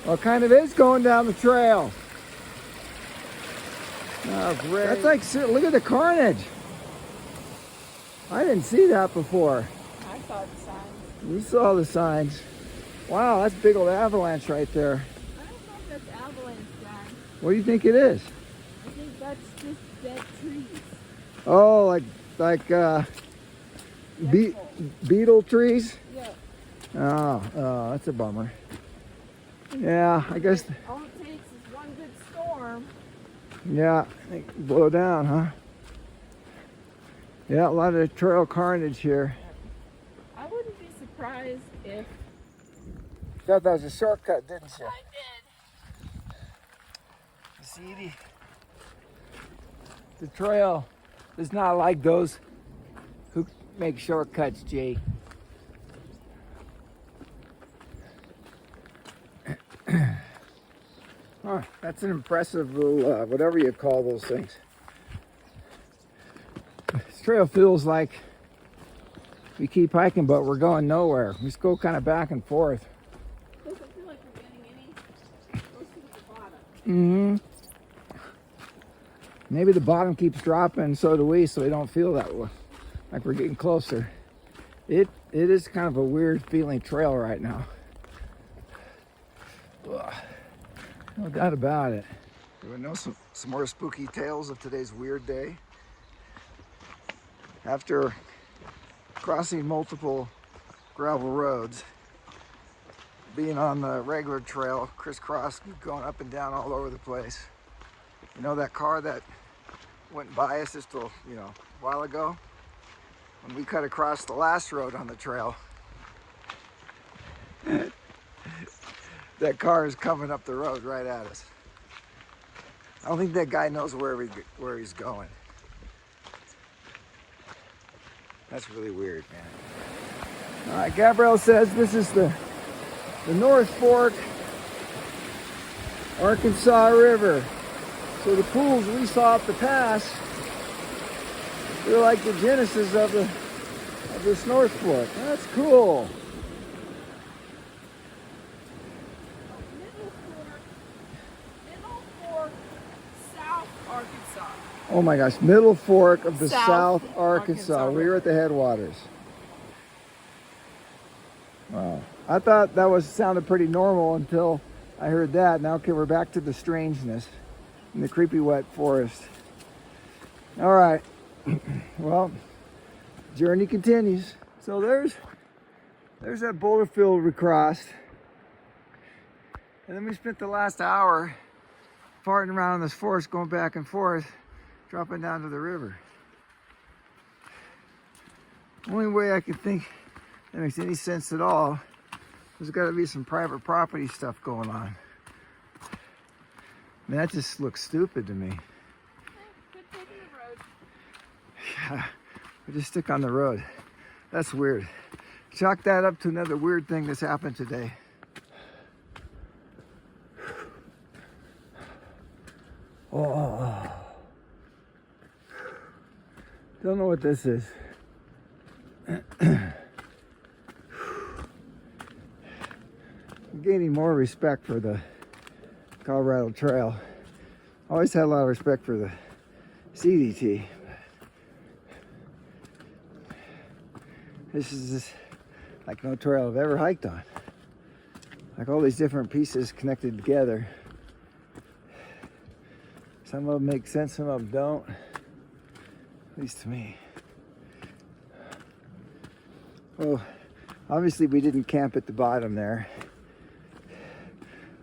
Well, it kind of is going down the trail. Oh, great. That's like, look at the carnage. I didn't see that before. I saw the signs. You saw the signs. Wow, that's a big old avalanche right there. I don't know if that's avalanche, Dad. What do you think it is? I think that's just dead trees. Oh, like Be beetle trees? Yeah. Oh, that's a bummer. Yeah, I guess. All it takes is one good storm. Yeah, they blow down, huh? Yeah, a lot of trail carnage here. I wouldn't be surprised if Thought that was a shortcut, didn't you? I did. You see, the trail is not like those who make shortcuts, Jake. Huh, that's an impressive little, whatever you call those things. This trail feels like we keep hiking, but we're going nowhere. We just go kind of back and forth. Doesn't feel like we're getting any closer to the bottom. Maybe the bottom keeps dropping, so do we, so we don't feel that way, like we're getting closer. It is kind of a weird feeling trail right now. Ugh. No doubt about it. Do we know some more spooky tales of today's weird day? After crossing multiple gravel roads, being on the regular trail, crisscross, going up and down all over the place. You know that car that went by us just a while ago? When we cut across the last road on the trail, that car is coming up the road right at us. I don't think that guy knows where he's going. That's really weird, man. All right, Gabrielle says this is the North Fork, Arkansas River. So the pools we saw up the pass, they're like the genesis of this North Fork. That's cool. Middle Fork, South Arkansas. Oh my gosh, Middle Fork of the South South Arkansas. Arkansas We were at the headwaters. Wow. I thought that sounded pretty normal until I heard that. Now, okay, we're back to the strangeness in the creepy wet forest. All right. Well, journey continues. So there's that boulder field we crossed. And then we spent the last hour farting around in this forest, going back and forth, dropping down to the river. Only way I could think that makes any sense at all, there's got to be some private property stuff going on. I mean, that just looks stupid to me. Quit taking the road. Yeah, we just stick on the road. That's weird. Chalk that up to another weird thing that's happened today. Oh, don't know what this is. I'm gaining more respect for the Colorado Trail. Always had a lot of respect for the CDT. This is just like no trail I've ever hiked on. Like all these different pieces connected together. Some of them make sense, some of them don't. At least to me. Well, obviously we didn't camp at the bottom there.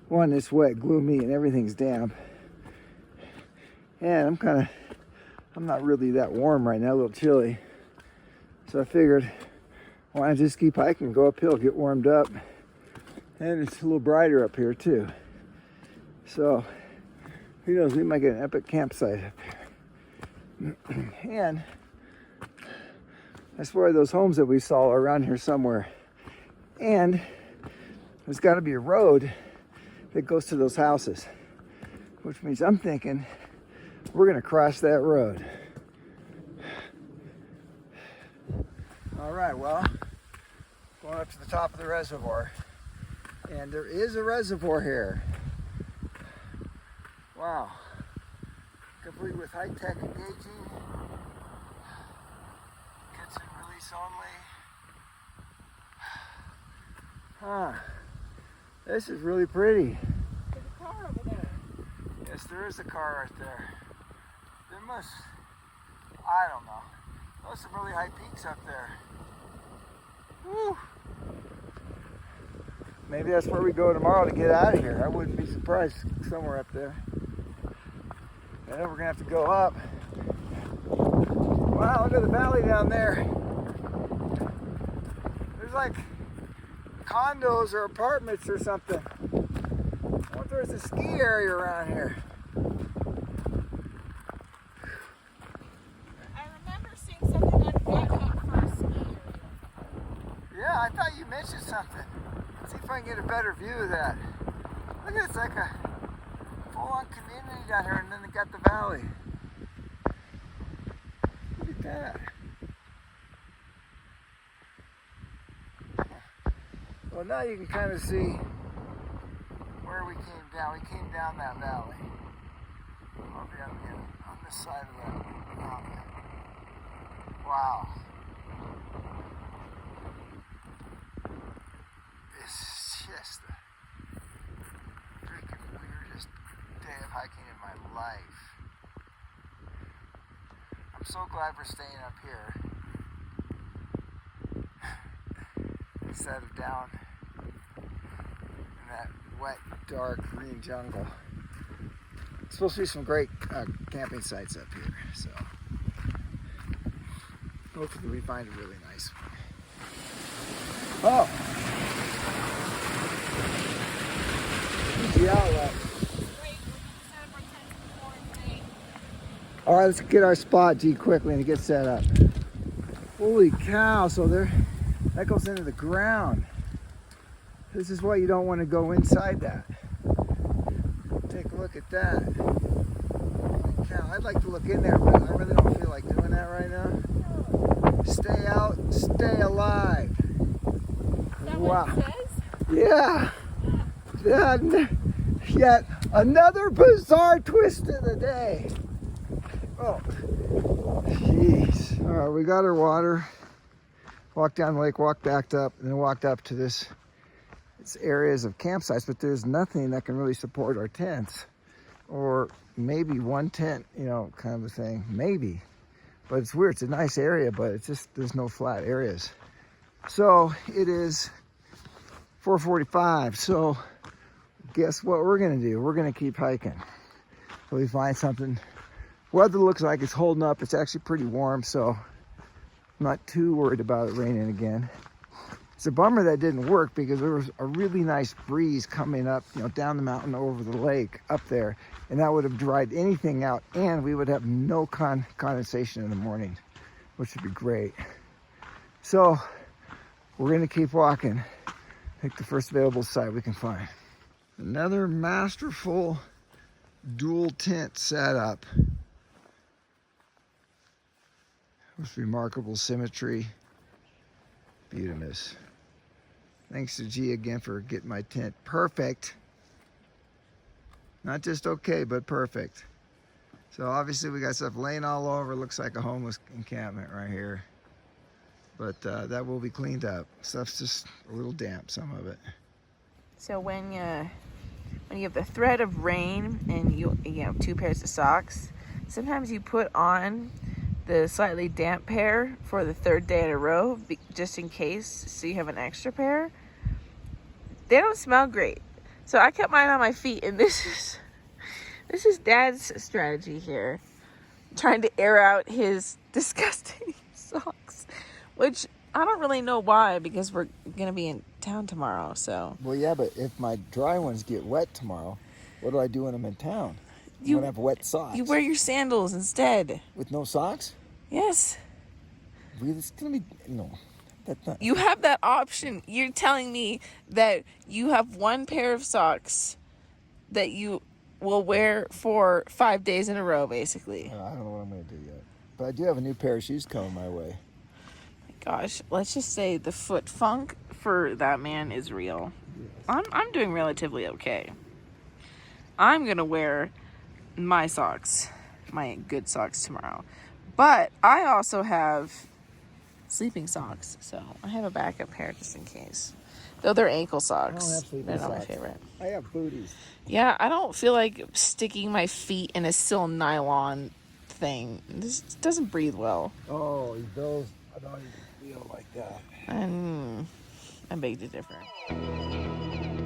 One, it's wet, gloomy, and everything's damp. And I'm not really that warm right now, a little chilly. So I figured, why not just keep hiking, go uphill, get warmed up. And it's a little brighter up here too. So, who knows, we might get an epic campsite up here. And I swear those homes that we saw are around here somewhere. And there's got to be a road that goes to those houses, which means I'm thinking we're going to cross that road. All right, well, going up to the top of the reservoir. And there is a reservoir here. Wow. Complete with high-tech engaging. Catch and release only. Huh. This is really pretty. There's a car over there. Yes, there is a car right there. There must, I don't know. There's some really high peaks up there. Whew. Maybe that's where we go tomorrow to get out of here. I wouldn't be surprised somewhere up there. And then we're gonna have to go up. Wow, look at the valley down there. There's like condos or apartments or something. I wonder if there's a ski area around here. I remember seeing something on Hancock for a ski area. Yeah, I thought you mentioned something. Let's see if I can get a better view of that. Look at it, it's like a full-on community down here, and then they got the valley. Look at that. Well, now you can kind of see where we came down. We came down that valley. Over on this side of that mountain. Wow. This is just the freaking weirdest day of hiking in my life. I'm so glad we're staying up here instead of down in that wet, dark, green jungle. There's supposed to be some great camping sites up here, so hopefully we find a really nice one. Oh! Easy outlet. All right, let's get our spot, G, quickly and get set up. Holy cow! So that goes into the ground. This is why you don't want to go inside that. Take a look at that. Holy cow! I'd like to look in there, but I really don't feel like doing that right now. Stay out, stay alive. Is that Wow. what it says? Yeah. Yet another bizarre twist of the day. Oh, jeez. All right, we got our water. Walked down the lake, walked back up, and then walked up to this. It's areas of campsites, but there's nothing that can really support our tents. Or maybe one tent, you know, kind of a thing. Maybe. But it's weird. It's a nice area, but it's just, there's no flat areas. So it is 4:45. So guess what we're going to do? We're going to keep hiking. So we find something. Weather looks like it's holding up. It's actually pretty warm, so I'm not too worried about it raining again. It's a bummer that didn't work because there was a really nice breeze coming up, you know, down the mountain over the lake up there, and that would have dried anything out, and we would have no condensation in the morning, which would be great. So we're gonna keep walking, pick the first available site we can find. Another masterful dual tent setup with remarkable symmetry. Beautimous. Thanks to G again for getting my tent perfect. Not just okay, but perfect. So obviously we got stuff laying all over. Looks like a homeless encampment right here. But that will be cleaned up. Stuff's just a little damp, some of it. So when you have the threat of rain and you have 2 pairs of socks, sometimes you put on the slightly damp pair for the 3rd day in a row, just in case, so you have an extra pair. They don't smell great. So I kept mine on my feet, and this is Dad's strategy here. Trying to air out his disgusting socks, which I don't really know why, because we're gonna be in town tomorrow, so. Well, yeah, but if my dry ones get wet tomorrow, what do I do when I'm in town? I'm gonna have wet socks. You wear your sandals instead. With no socks? Yes. Really? It's gonna be, no. That's not. You have that option. You're telling me that you have 1 pair of socks that you will wear for 5 days in a row, basically. I don't know what I'm gonna do yet. But I do have a new pair of shoes coming my way. Gosh, let's just say the foot funk for that man is real. Yes. I'm doing relatively okay. I'm gonna wear my socks, my good socks tomorrow. But I also have sleeping socks, so I have a backup pair just in case. Though they're ankle socks. I don't have sleeping they're not socks. my favorite. I have booties. Yeah, I don't feel like sticking my feet in a still nylon thing. This doesn't breathe well. Oh, those. I don't feel like that. I beg to differ.